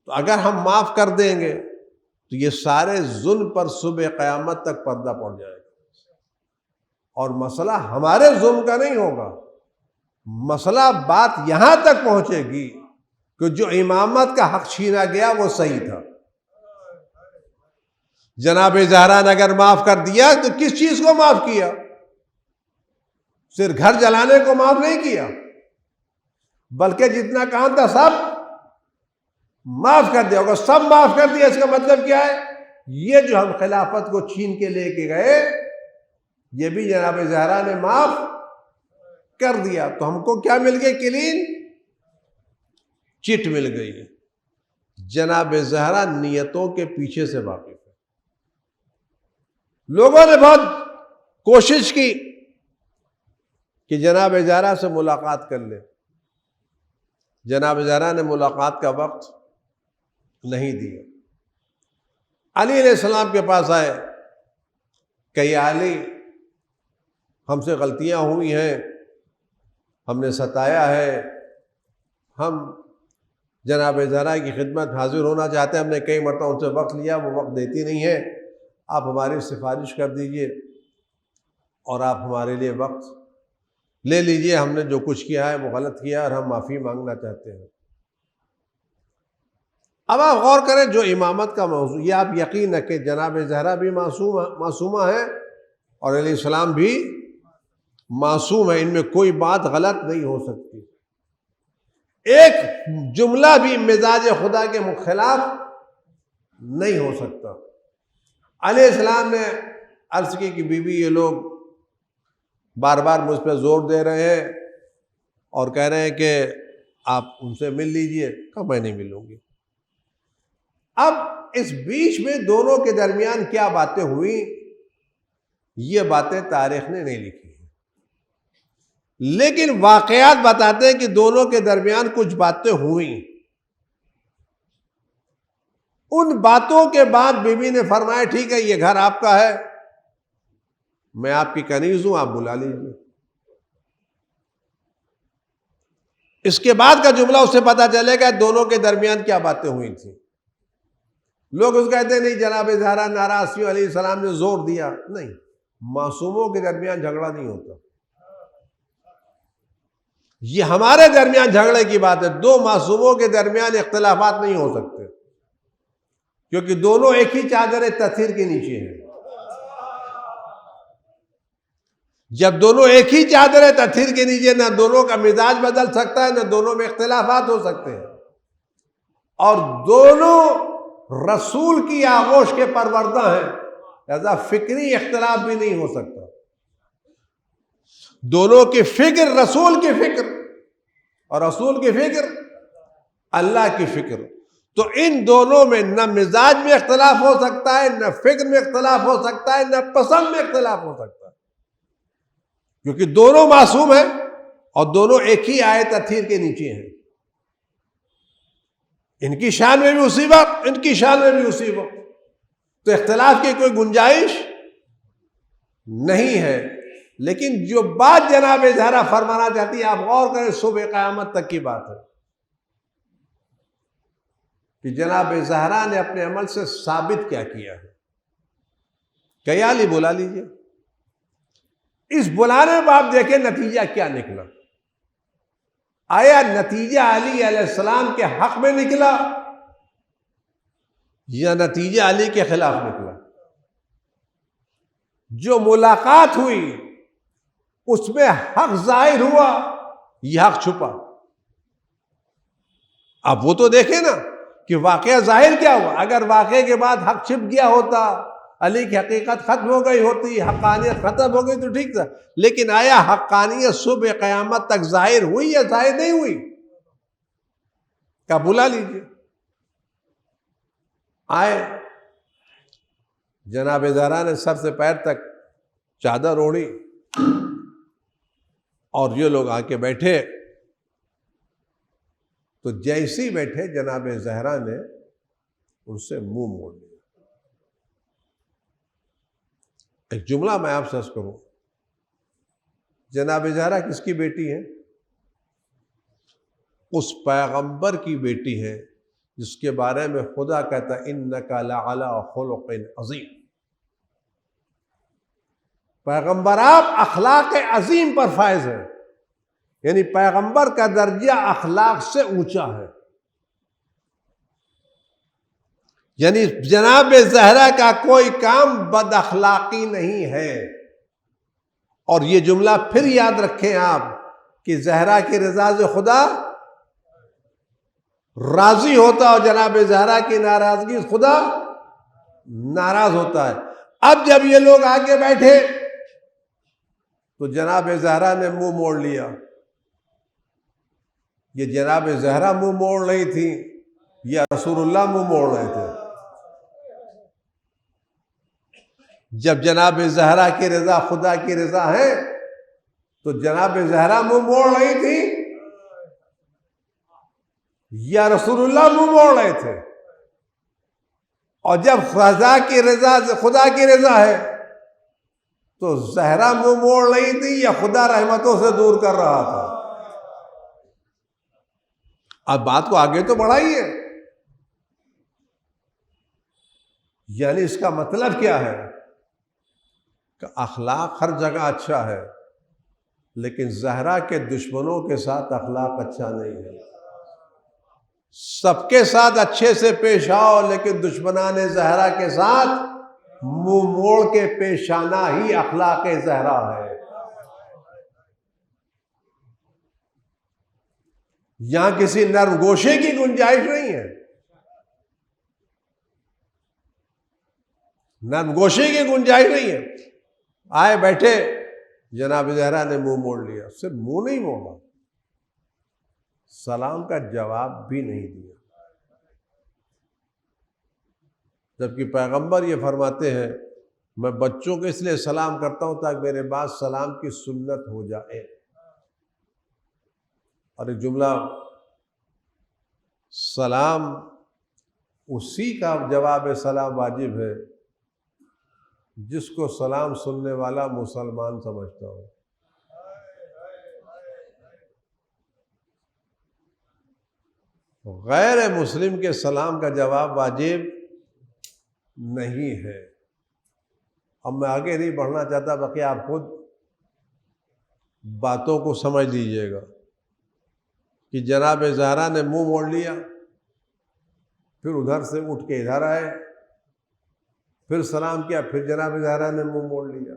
A: تو اگر ہم معاف کر دیں گے تو یہ سارے ظلم پر صبح قیامت تک پردہ پڑ جائے گا. اور مسئلہ ہمارے ظلم کا نہیں ہوگا, مسئلہ بات یہاں تک پہنچے گی کہ جو امامت کا حق چھینا گیا وہ صحیح تھا. جناب زہرا نے اگر معاف کر دیا تو کس چیز کو معاف کیا؟ صرف گھر جلانے کو معاف نہیں کیا, بلکہ جتنا کام تھا سب معاف کر دیا ہوگا. سب معاف کر دیا, اس کا مطلب کیا ہے؟ یہ جو ہم خلافت کو چھین کے لے کے گئے یہ بھی جناب زہرا نے معاف کر دیا. تو ہم کو کیا مل گئی؟ کلین چٹ مل گئی. جناب زہرا نیتوں کے پیچھے سے واقف ہے. لوگوں نے بہت کوشش کی کہ جناب زہرا سے ملاقات کر لے. جناب زہرا نے ملاقات کا وقت نہیں دیا. علی علیہ السلام کے پاس آئے کہ یا علی, ہم سے غلطیاں ہوئی ہیں, ہم نے ستایا ہے, ہم جناب زہرا کی خدمت حاضر ہونا چاہتے ہیں, ہم نے کئی مرتبہ ان سے وقت لیا, وہ وقت دیتی نہیں ہے, آپ ہماری سفارش کر دیجئے اور آپ ہمارے لیے وقت لے لیجئے. ہم نے جو کچھ کیا ہے وہ غلط کیا اور ہم معافی مانگنا چاہتے ہیں. اب آپ غور کریں, جو امامت کا موضوع, یہ آپ یقین رکھیں جناب زہرا بھی معصومہ ہے اور علیہ السلام بھی معصوم ہے, ان میں کوئی بات غلط نہیں ہو سکتی. ایک جملہ بھی مزاج خدا کے خلاف نہیں ہو سکتا. علیہ السلام نے عرض کی کہ بیوی یہ لوگ بار بار مجھ پہ زور دے رہے ہیں اور کہہ رہے ہیں کہ آپ ان سے مل لیجئے. کہا میں نہیں ملوں گی. اب اس بیچ میں دونوں کے درمیان کیا باتیں ہوئی, یہ باتیں تاریخ نے نہیں لکھی ہیں, لیکن واقعات بتاتے ہیں کہ دونوں کے درمیان کچھ باتیں ہوئیں. ان باتوں کے بعد بیوی نے فرمایا ٹھیک ہے یہ گھر آپ کا ہے, میں آپ کی کنیز ہوں, آپ بلا لیجیے. اس کے بعد کا جملہ اسے پتا چلے گا دونوں کے درمیان کیا باتیں ہوئی تھیں. لوگ اس کہتے ہیں نہیں جناب زہرا ناراض تھی, علیہ السلام نے زور دیا. نہیں, معصوموں کے درمیان جھگڑا نہیں ہوتا. یہ ہمارے درمیان جھگڑے کی بات ہے. دو معصوموں کے درمیان اختلافات نہیں ہو سکتے کیونکہ دونوں ایک ہی چادر تطہیر کے نیچے ہیں. جب دونوں ایک ہی چادر تطہیر کے نیچے, نہ دونوں کا مزاج بدل سکتا ہے, نہ دونوں میں اختلافات ہو سکتے ہیں, اور دونوں رسول کی آغوش کے پروردہ ہیں, لہذا فکری اختلاف بھی نہیں ہو سکتا. دونوں کی فکر رسول کی فکر اور رسول کی فکر اللہ کی فکر. تو ان دونوں میں نہ مزاج میں اختلاف ہو سکتا ہے, نہ فکر میں اختلاف ہو سکتا ہے, نہ پسند میں اختلاف ہو سکتا ہے, کیونکہ دونوں معصوم ہیں اور دونوں ایک ہی آیت تطہیر کے نیچے ہیں. ان کی شان میں بھی اسی وقت, ان کی شان میں بھی اسی وقت, تو اختلاف کی کوئی گنجائش نہیں ہے. لیکن جو بات جناب زہرا فرمانا چاہتی ہے, آپ غور کریں, صبح قیامت تک کی بات ہے کہ جناب زہرا نے اپنے عمل سے ثابت کیا کیا ہے. کہ یا علی بلا لیجیے. اس بلانے میں آپ دیکھیں نتیجہ کیا نکلا. آیا نتیجہ علی علیہ السلام کے حق میں نکلا یا نتیجہ علی کے خلاف نکلا؟ جو ملاقات ہوئی اس میں حق ظاہر ہوا، یہ حق چھپا. اب وہ تو دیکھیں نا کہ واقعہ ظاہر کیا ہوا. اگر واقعے کے بعد حق چھپ گیا ہوتا، علی کی حقیقت ختم ہو گئی ہوتی، حقانیت ختم ہو گئی تو ٹھیک تھا. لیکن آیا حقانیت صبح قیامت تک ظاہر ہوئی یا ظاہر نہیں ہوئی؟ کیا بلا لیجیے. آئے جناب زہرا نے سر سے پیر تک چادر اوڑھی اور یہ لوگ آ کے بیٹھے. تو جیسے ہی بیٹھے جناب زہرا نے ان سے منہ موڑ لیا. ایک جملہ میں آپ سے عرض کروں، جناب زہرا کس کی بیٹی ہے؟ اس پیغمبر کی بیٹی ہے جس کے بارے میں خدا کہتا ہے انک لعلی خلق عظیم. پیغمبر آپ اخلاق عظیم پر فائز ہیں، یعنی پیغمبر کا درجہ اخلاق سے اونچا ہے. یعنی جناب زہرا کا کوئی کام بد اخلاقی نہیں ہے. اور یہ جملہ پھر یاد رکھیں آپ کہ زہرا کی رضا سے خدا راضی ہوتا اور جناب زہرا کی ناراضگی خدا ناراض ہوتا ہے. اب جب یہ لوگ آگے بیٹھے تو جناب زہرا نے منہ موڑ لیا. یہ جناب زہرا منہ موڑ رہی تھی یا رسول اللہ منہ موڑ رہے تھے؟ جب جناب زہرا کی رضا خدا کی رضا ہے تو جناب زہرا منہ موڑ رہی تھی یا رسول اللہ منہ موڑ رہے تھے؟ اور جب خدا کی رضا خدا کی رضا ہے تو زہرا منہ موڑ رہی تھی یا خدا رحمتوں سے دور کر رہا تھا؟ اب بات کو آگے تو بڑھائیے. یعنی اس کا مطلب کیا ہے کہ اخلاق ہر جگہ اچھا ہے، لیکن زہرا کے دشمنوں کے ساتھ اخلاق اچھا نہیں ہے. سب کے ساتھ اچھے سے پیش آؤ، لیکن دشمنان زہرا کے ساتھ منہ موڑ کے پیش آنا ہی اخلاق زہرا ہے. یہاں کسی نرم گوشے کی گنجائش نہیں ہے، نرم گوشے کی گنجائش نہیں ہے. آئے بیٹھے جناب زہرا نے منہ موڑ لیا. صرف منہ نہیں موڑا، سلام کا جواب بھی نہیں دیا. جبکہ پیغمبر یہ فرماتے ہیں میں بچوں کو اس لیے سلام کرتا ہوں تاکہ میرے بعد سلام کی سنت ہو جائے. اور ایک جملہ، سلام اسی کا جواب سلام واجب ہے جس کو سلام سننے والا مسلمان سمجھتا ہو. غیر مسلم کے سلام کا جواب واجب نہیں ہے. اب میں آگے نہیں بڑھنا چاہتا، باقی آپ خود باتوں کو سمجھ لیجئے گا کہ جناب زہرا نے منہ موڑ لیا، پھر ادھر سے اٹھ کے ادھر آئے، پھر سلام کیا، پھر جناب زہرا نے منہ موڑ لیا.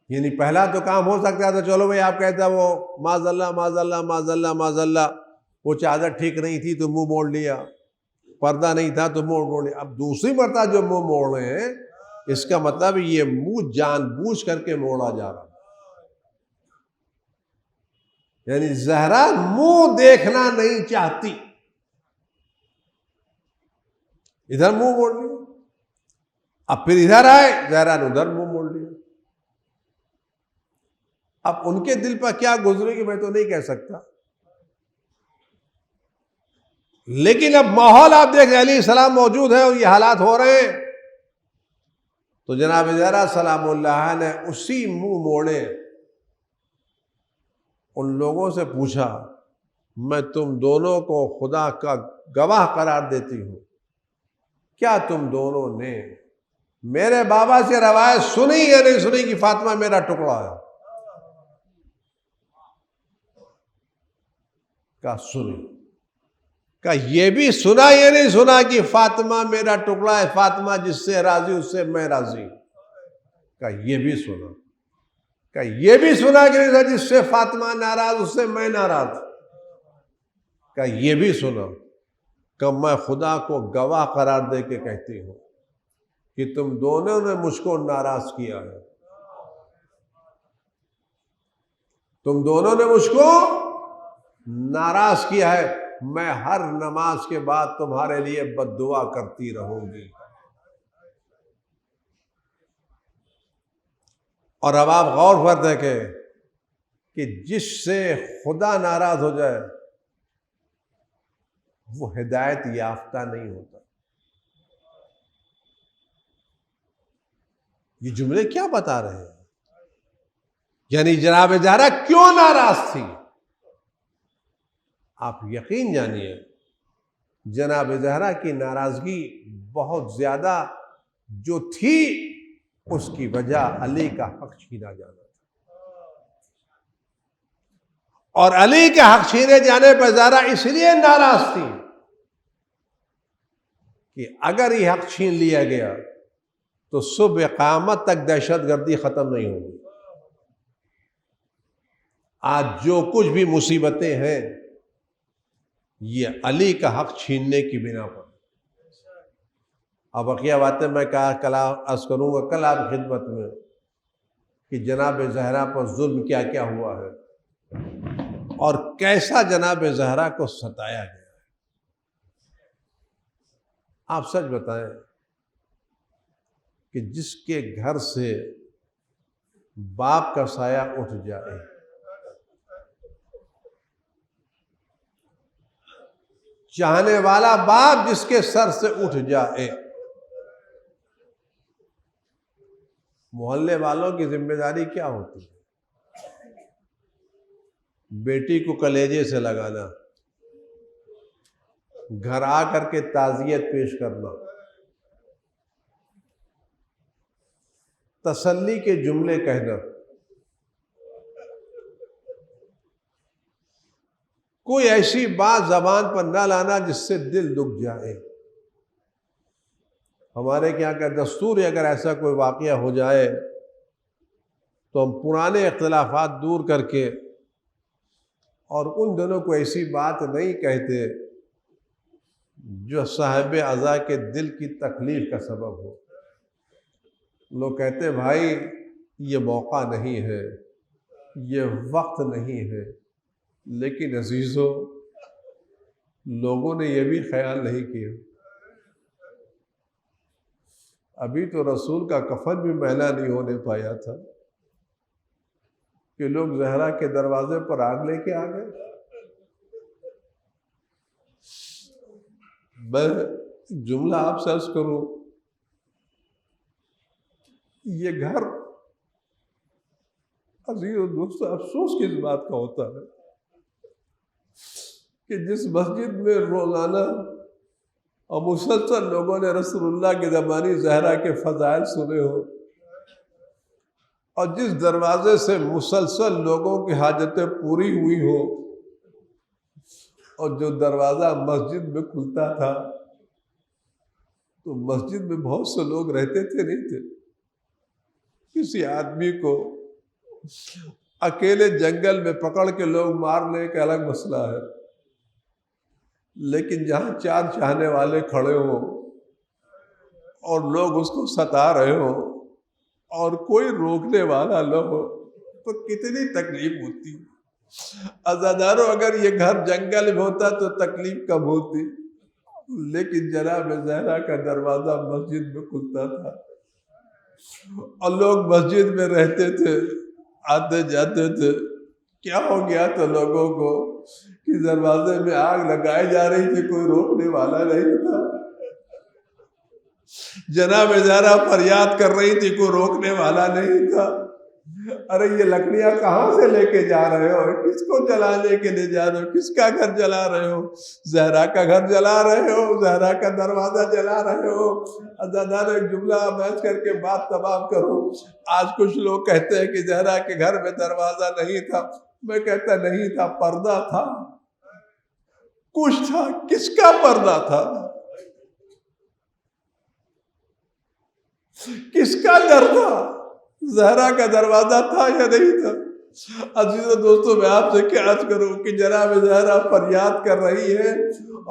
A: یعنی پہلا تو کام ہو سکتا تھا چلو بھائی آپ کہتا وہ معاذ اللہ معاذ اللہ معاذ اللہ معاذ اللہ، وہ چادر ٹھیک نہیں تھی تو منہ موڑ لیا، پردہ نہیں تھا تو منہ موڑ لیا. اب دوسری مرتبہ جو منہ موڑ رہے ہیں اس کا مطلب یہ منہ جان بوجھ کر کے موڑا جا رہا. یعنی زہرا منہ دیکھنا نہیں چاہتی، ادھر منہ موڑ لیا. اب پھر ادھر آئے، زہرا نے ادھر منہ موڑ لیا. اب ان کے دل پر کیا گزرے گی میں تو نہیں کہہ سکتا، لیکن اب ماحول آپ دیکھ علیہ السلام موجود ہیں اور یہ حالات ہو رہے ہیں. تو جناب زہرا سلام اللہ نے اسی منہ موڑے ان لوگوں سے پوچھا میں تم دونوں کو خدا کا گواہ قرار دیتی ہوں، کیا تم دونوں نے میرے بابا سے روایت سنی یا نہیں سنی کہ فاطمہ میرا ٹکڑا ہے؟ کہا سنی. کہا یہ بھی سنا یا نہیں سنا کہ فاطمہ میرا ٹکڑا ہے، فاطمہ جس سے راضی اس سے میں راضی؟ کہا یہ بھی سنا. کہ یہ بھی سنا کہ نہیں تھا جس سے فاطمہ ناراض اس سے میں ناراض، کہ یہ بھی سنا کہ میں خدا کو گواہ قرار دے کے کہتی ہوں کہ تم دونوں نے مجھ کو ناراض کیا ہے، تم دونوں نے مجھ کو ناراض کیا ہے، میں ہر نماز کے بعد تمہارے لیے بد دعا کرتی رہوں گی۔ اور اب آپ غور پر دیکھیں کہ جس سے خدا ناراض ہو جائے وہ ہدایت یافتہ نہیں ہوتا۔ یہ جملے کیا بتا رہے ہیں؟ یعنی جناب زہرا کیوں ناراض تھی؟ آپ یقین جانیے جناب زہرا کی ناراضگی بہت زیادہ جو تھی اس کی وجہ علی کا حق چھینا جانا تھا، اور علی کے حق چھینے جانے پر زہرا اس لیے ناراض تھی کہ اگر یہ حق چھین لیا گیا تو صبح قیامت تک دہشت گردی ختم نہیں ہوگی۔ آج جو کچھ بھی مصیبتیں ہیں یہ علی کا حق چھیننے کی بنا پر۔ اب بقیہ باتیں میں کل عرض کروں گا کل آپ کی خدمت میں کہ جناب زہرا پر ظلم کیا کیا ہوا ہے اور کیسا جناب زہرا کو ستایا گیا ہے۔ آپ سچ بتائیں کہ جس کے گھر سے باپ کا سایہ اٹھ جائے، چاہنے والا باپ جس کے سر سے اٹھ جائے، محلے والوں کی ذمہ داری کیا ہوتی ہے؟ بیٹی کو کلیجے سے لگانا، گھر آ کر کے تعزیت پیش کرنا، تسلی کے جملے کہنا، کوئی ایسی بات زبان پر نہ لانا جس سے دل دکھ جائے۔ ہمارے کیا کہ دستور ہے اگر ایسا کوئی واقعہ ہو جائے تو ہم پرانے اختلافات دور کر کے اور ان دونوں کو ایسی بات نہیں کہتے جو صاحب عزا کے دل کی تکلیف کا سبب ہو۔ لوگ کہتے بھائی یہ موقع نہیں ہے، یہ وقت نہیں ہے، لیکن عزیزو لوگوں نے یہ بھی خیال نہیں کیا، ابھی تو رسول کا کفن بھی میلا نہیں ہونے پایا تھا کہ لوگ زہرا کے دروازے پر آگ لے کے آ گئے۔ میں جملہ آپ سے عرض کروں، یہ گھر عزیز و دوست افسوس کس بات کا ہوتا ہے کہ جس مسجد میں روزانہ اور مسلسل لوگوں نے رسول اللہ کی زبانی زہرا کے فضائل سنے ہو، اور جس دروازے سے مسلسل لوگوں کی حاجتیں پوری ہوئی ہو، اور جو دروازہ مسجد میں کھلتا تھا تو مسجد میں بہت سے لوگ رہتے تھے نہیں تھے؟ کسی آدمی کو اکیلے جنگل میں پکڑ کے لوگ مار لے کا الگ مسئلہ ہے، لیکن جہاں چار چاہنے والے کھڑے ہوں اور لوگ اس کو ستا رہے ہوں اور کوئی روکنے والا نہ ہو تو کتنی تکلیف ہوتی۔ عزادارو اگر یہ گھر جنگل میں ہوتا تو تکلیف کم ہوتی، لیکن جناب زہرا کا دروازہ مسجد میں کھلتا تھا اور لوگ مسجد میں رہتے تھے، آتے جاتے تھے۔ کیا ہو گیا تو لوگوں کو کہ دروازے میں آگ لگائی جا رہی تھی، کوئی روکنے والا نہیں تھا، جناب زہرا فریاد کر رہی تھی، کوئی روکنے والا نہیں تھا۔ ارے یہ لکڑیاں کہاں سے لے کے جا رہے ہو؟ کس کو جلانے کے لیے جا رہے ہو؟ کس کا گھر جلا رہے ہو؟ زہرا کا گھر جلا رہے ہو، زہرا کا دروازہ جلا رہے ہو۔ عزادار ایک جملہ بیچ کر کے بات تمام کرو۔ آج کچھ لوگ کہتے ہیں کہ زہرا کے گھر میں دروازہ نہیں تھا، میں کہتا نہیں تھا، پردہ تھا، کچھ تھا۔ کس کا پردہ تھا؟ کس کا ڈر تھا؟ زہرا کا دروازہ تھا یا نہیں تھا؟ عزیزو دوستو، میں آپ سے کیا عرض کروں کہ جناب زہرا فریاد کر رہی ہے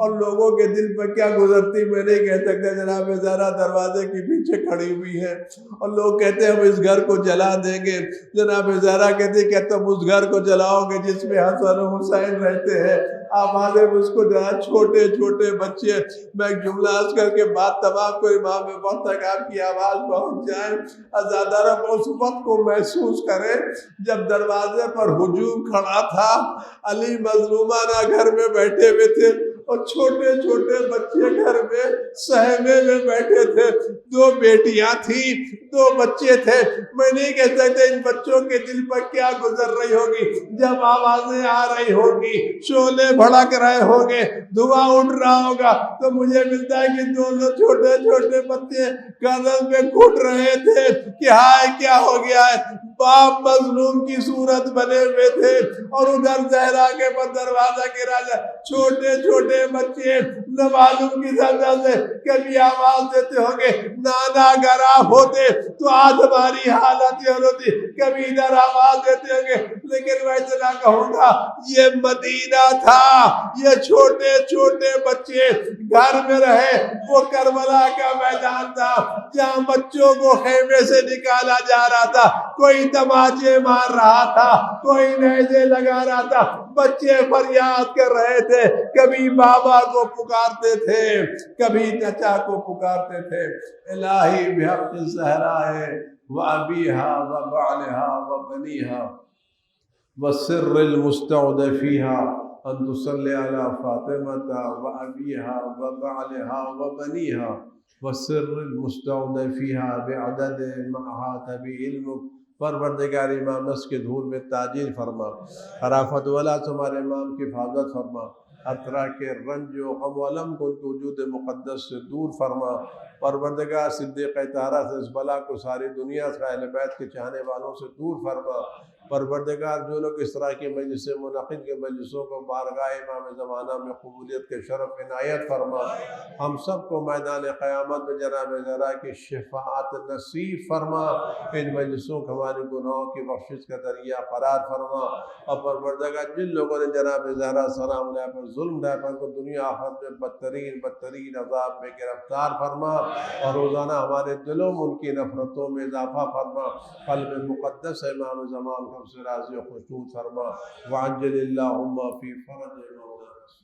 A: اور لوگوں کے دل پر کیا گزرتی میں نہیں کہہ سکتا۔ جناب زہرا دروازے کے پیچھے کھڑی ہوئی ہے اور لوگ کہتے ہیں ہم اس گھر کو جلا دیں گے۔ جناب زہرا کہتے ہیں کہ تم اس گھر کو جلاؤ گے جس میں حسن و حسین رہتے ہیں؟ آوازیں مسکرا، چھوٹے چھوٹے بچے۔ میں ایک جملہ عرض کر کے بات تمام کو امام وقت تک آپ کی آواز پہنچ جائے۔ عزادارہ اس وقت کو محسوس کریں جب دروازے پر ہجوم کھڑا تھا، علی مظلومانہ گھر میں بیٹھے ہوئے تھے اور چھوٹے چھوٹے بچے گھر میں سہمے میں بیٹھے تھے۔ دو بیٹیاں تھیں، دو بچے تھے۔ میں نہیں کہہ سکتا ان بچوں کے دل پر کیا گزر رہی ہوگی جب آوازیں آ رہی ہوگی، شعلے بھڑک رہے ہوں گے، دھواں اٹھ رہا ہوگا، تو مجھے ملتا ہے کہ دونوں چھوٹے چھوٹے بچے گردن میں گھٹ رہے تھے کہ ہائے کیا ہو گیا ہے۔ باپ مظلوم کی صورت بنے ہوئے تھے اور ادھر زہرا کے پر دروازہ گرا جائے۔ چھوٹے چھوٹے بچے نمازوں کی سزا سے کبھی آواز دیتے ہوں گے نانا اگر آپ ہوتے تو آج ہماری حالت یہ ہوتی، کبھی ادھر آواز دیتے ہوں گے۔ لیکن میں اتنا کہوں گا یہ مدینہ تھا، یہ چھوٹے چھوٹے بچے گھر میں رہے، وہ کربلا کا میدان تھا جہاں بچوں کو خیمے سے نکالا جا رہا تھا، کوئی تماچے مار رہا تھا، کوئی نیزے لگا رہا تھا، بچے فریاد کر رہے تھے، کبھی بابا کو پکارتے تھے، کبھی چچا کو پکارتے تھے۔ الہی بحق الزہرا وابیہا وبعلہا وبنیہا والسر المستودع فیہا ان تصلی علی فاطمہ وابیہا وبعلہا وبنیہا والسر المستودع فیہا بعدد ما احاط به علمک۔ پروردگار امام مسجد حور میں تاجیل فرما، خرافت والا تمہارے امام کی حفاظت فرما، ہر طرح کے رنج و غم و علم کو ان کے وجود مقدس سے دور فرما۔ پروردگار صدیق طاہرہ سے اس بلا کو ساری دنیا سے اہل بیت کے چاہنے والوں سے دور فرما۔ پروردگار جو لوگ اس طرح کی مجلس منعقد کے مجلسوں کو بارگاہ امام زمانہ میں قبولیت کے شرف عنایت فرما۔ ہم سب کو میدان قیامت میں جناب زہرا کی شفاعت نصیب فرما۔ ان مجلسوں کو ہمارے گناہوں کی بخشش کا ذریعہ قرار فرما۔ اور پروردگار جن لوگوں نے جناب زہرا سلام علیہ پر ظلم ڈھائے پر کو دنیا آخرت میں بدترین عذاب میں گرفتار فرما، اور روزانہ ہمارے دلوں میں ان کی نفرتوں میں اضافہ فرما۔ قلب مقدس امام زمان ہم سے راضی و خوشنود فرما۔ وعجل اللہم فی فرج مولانا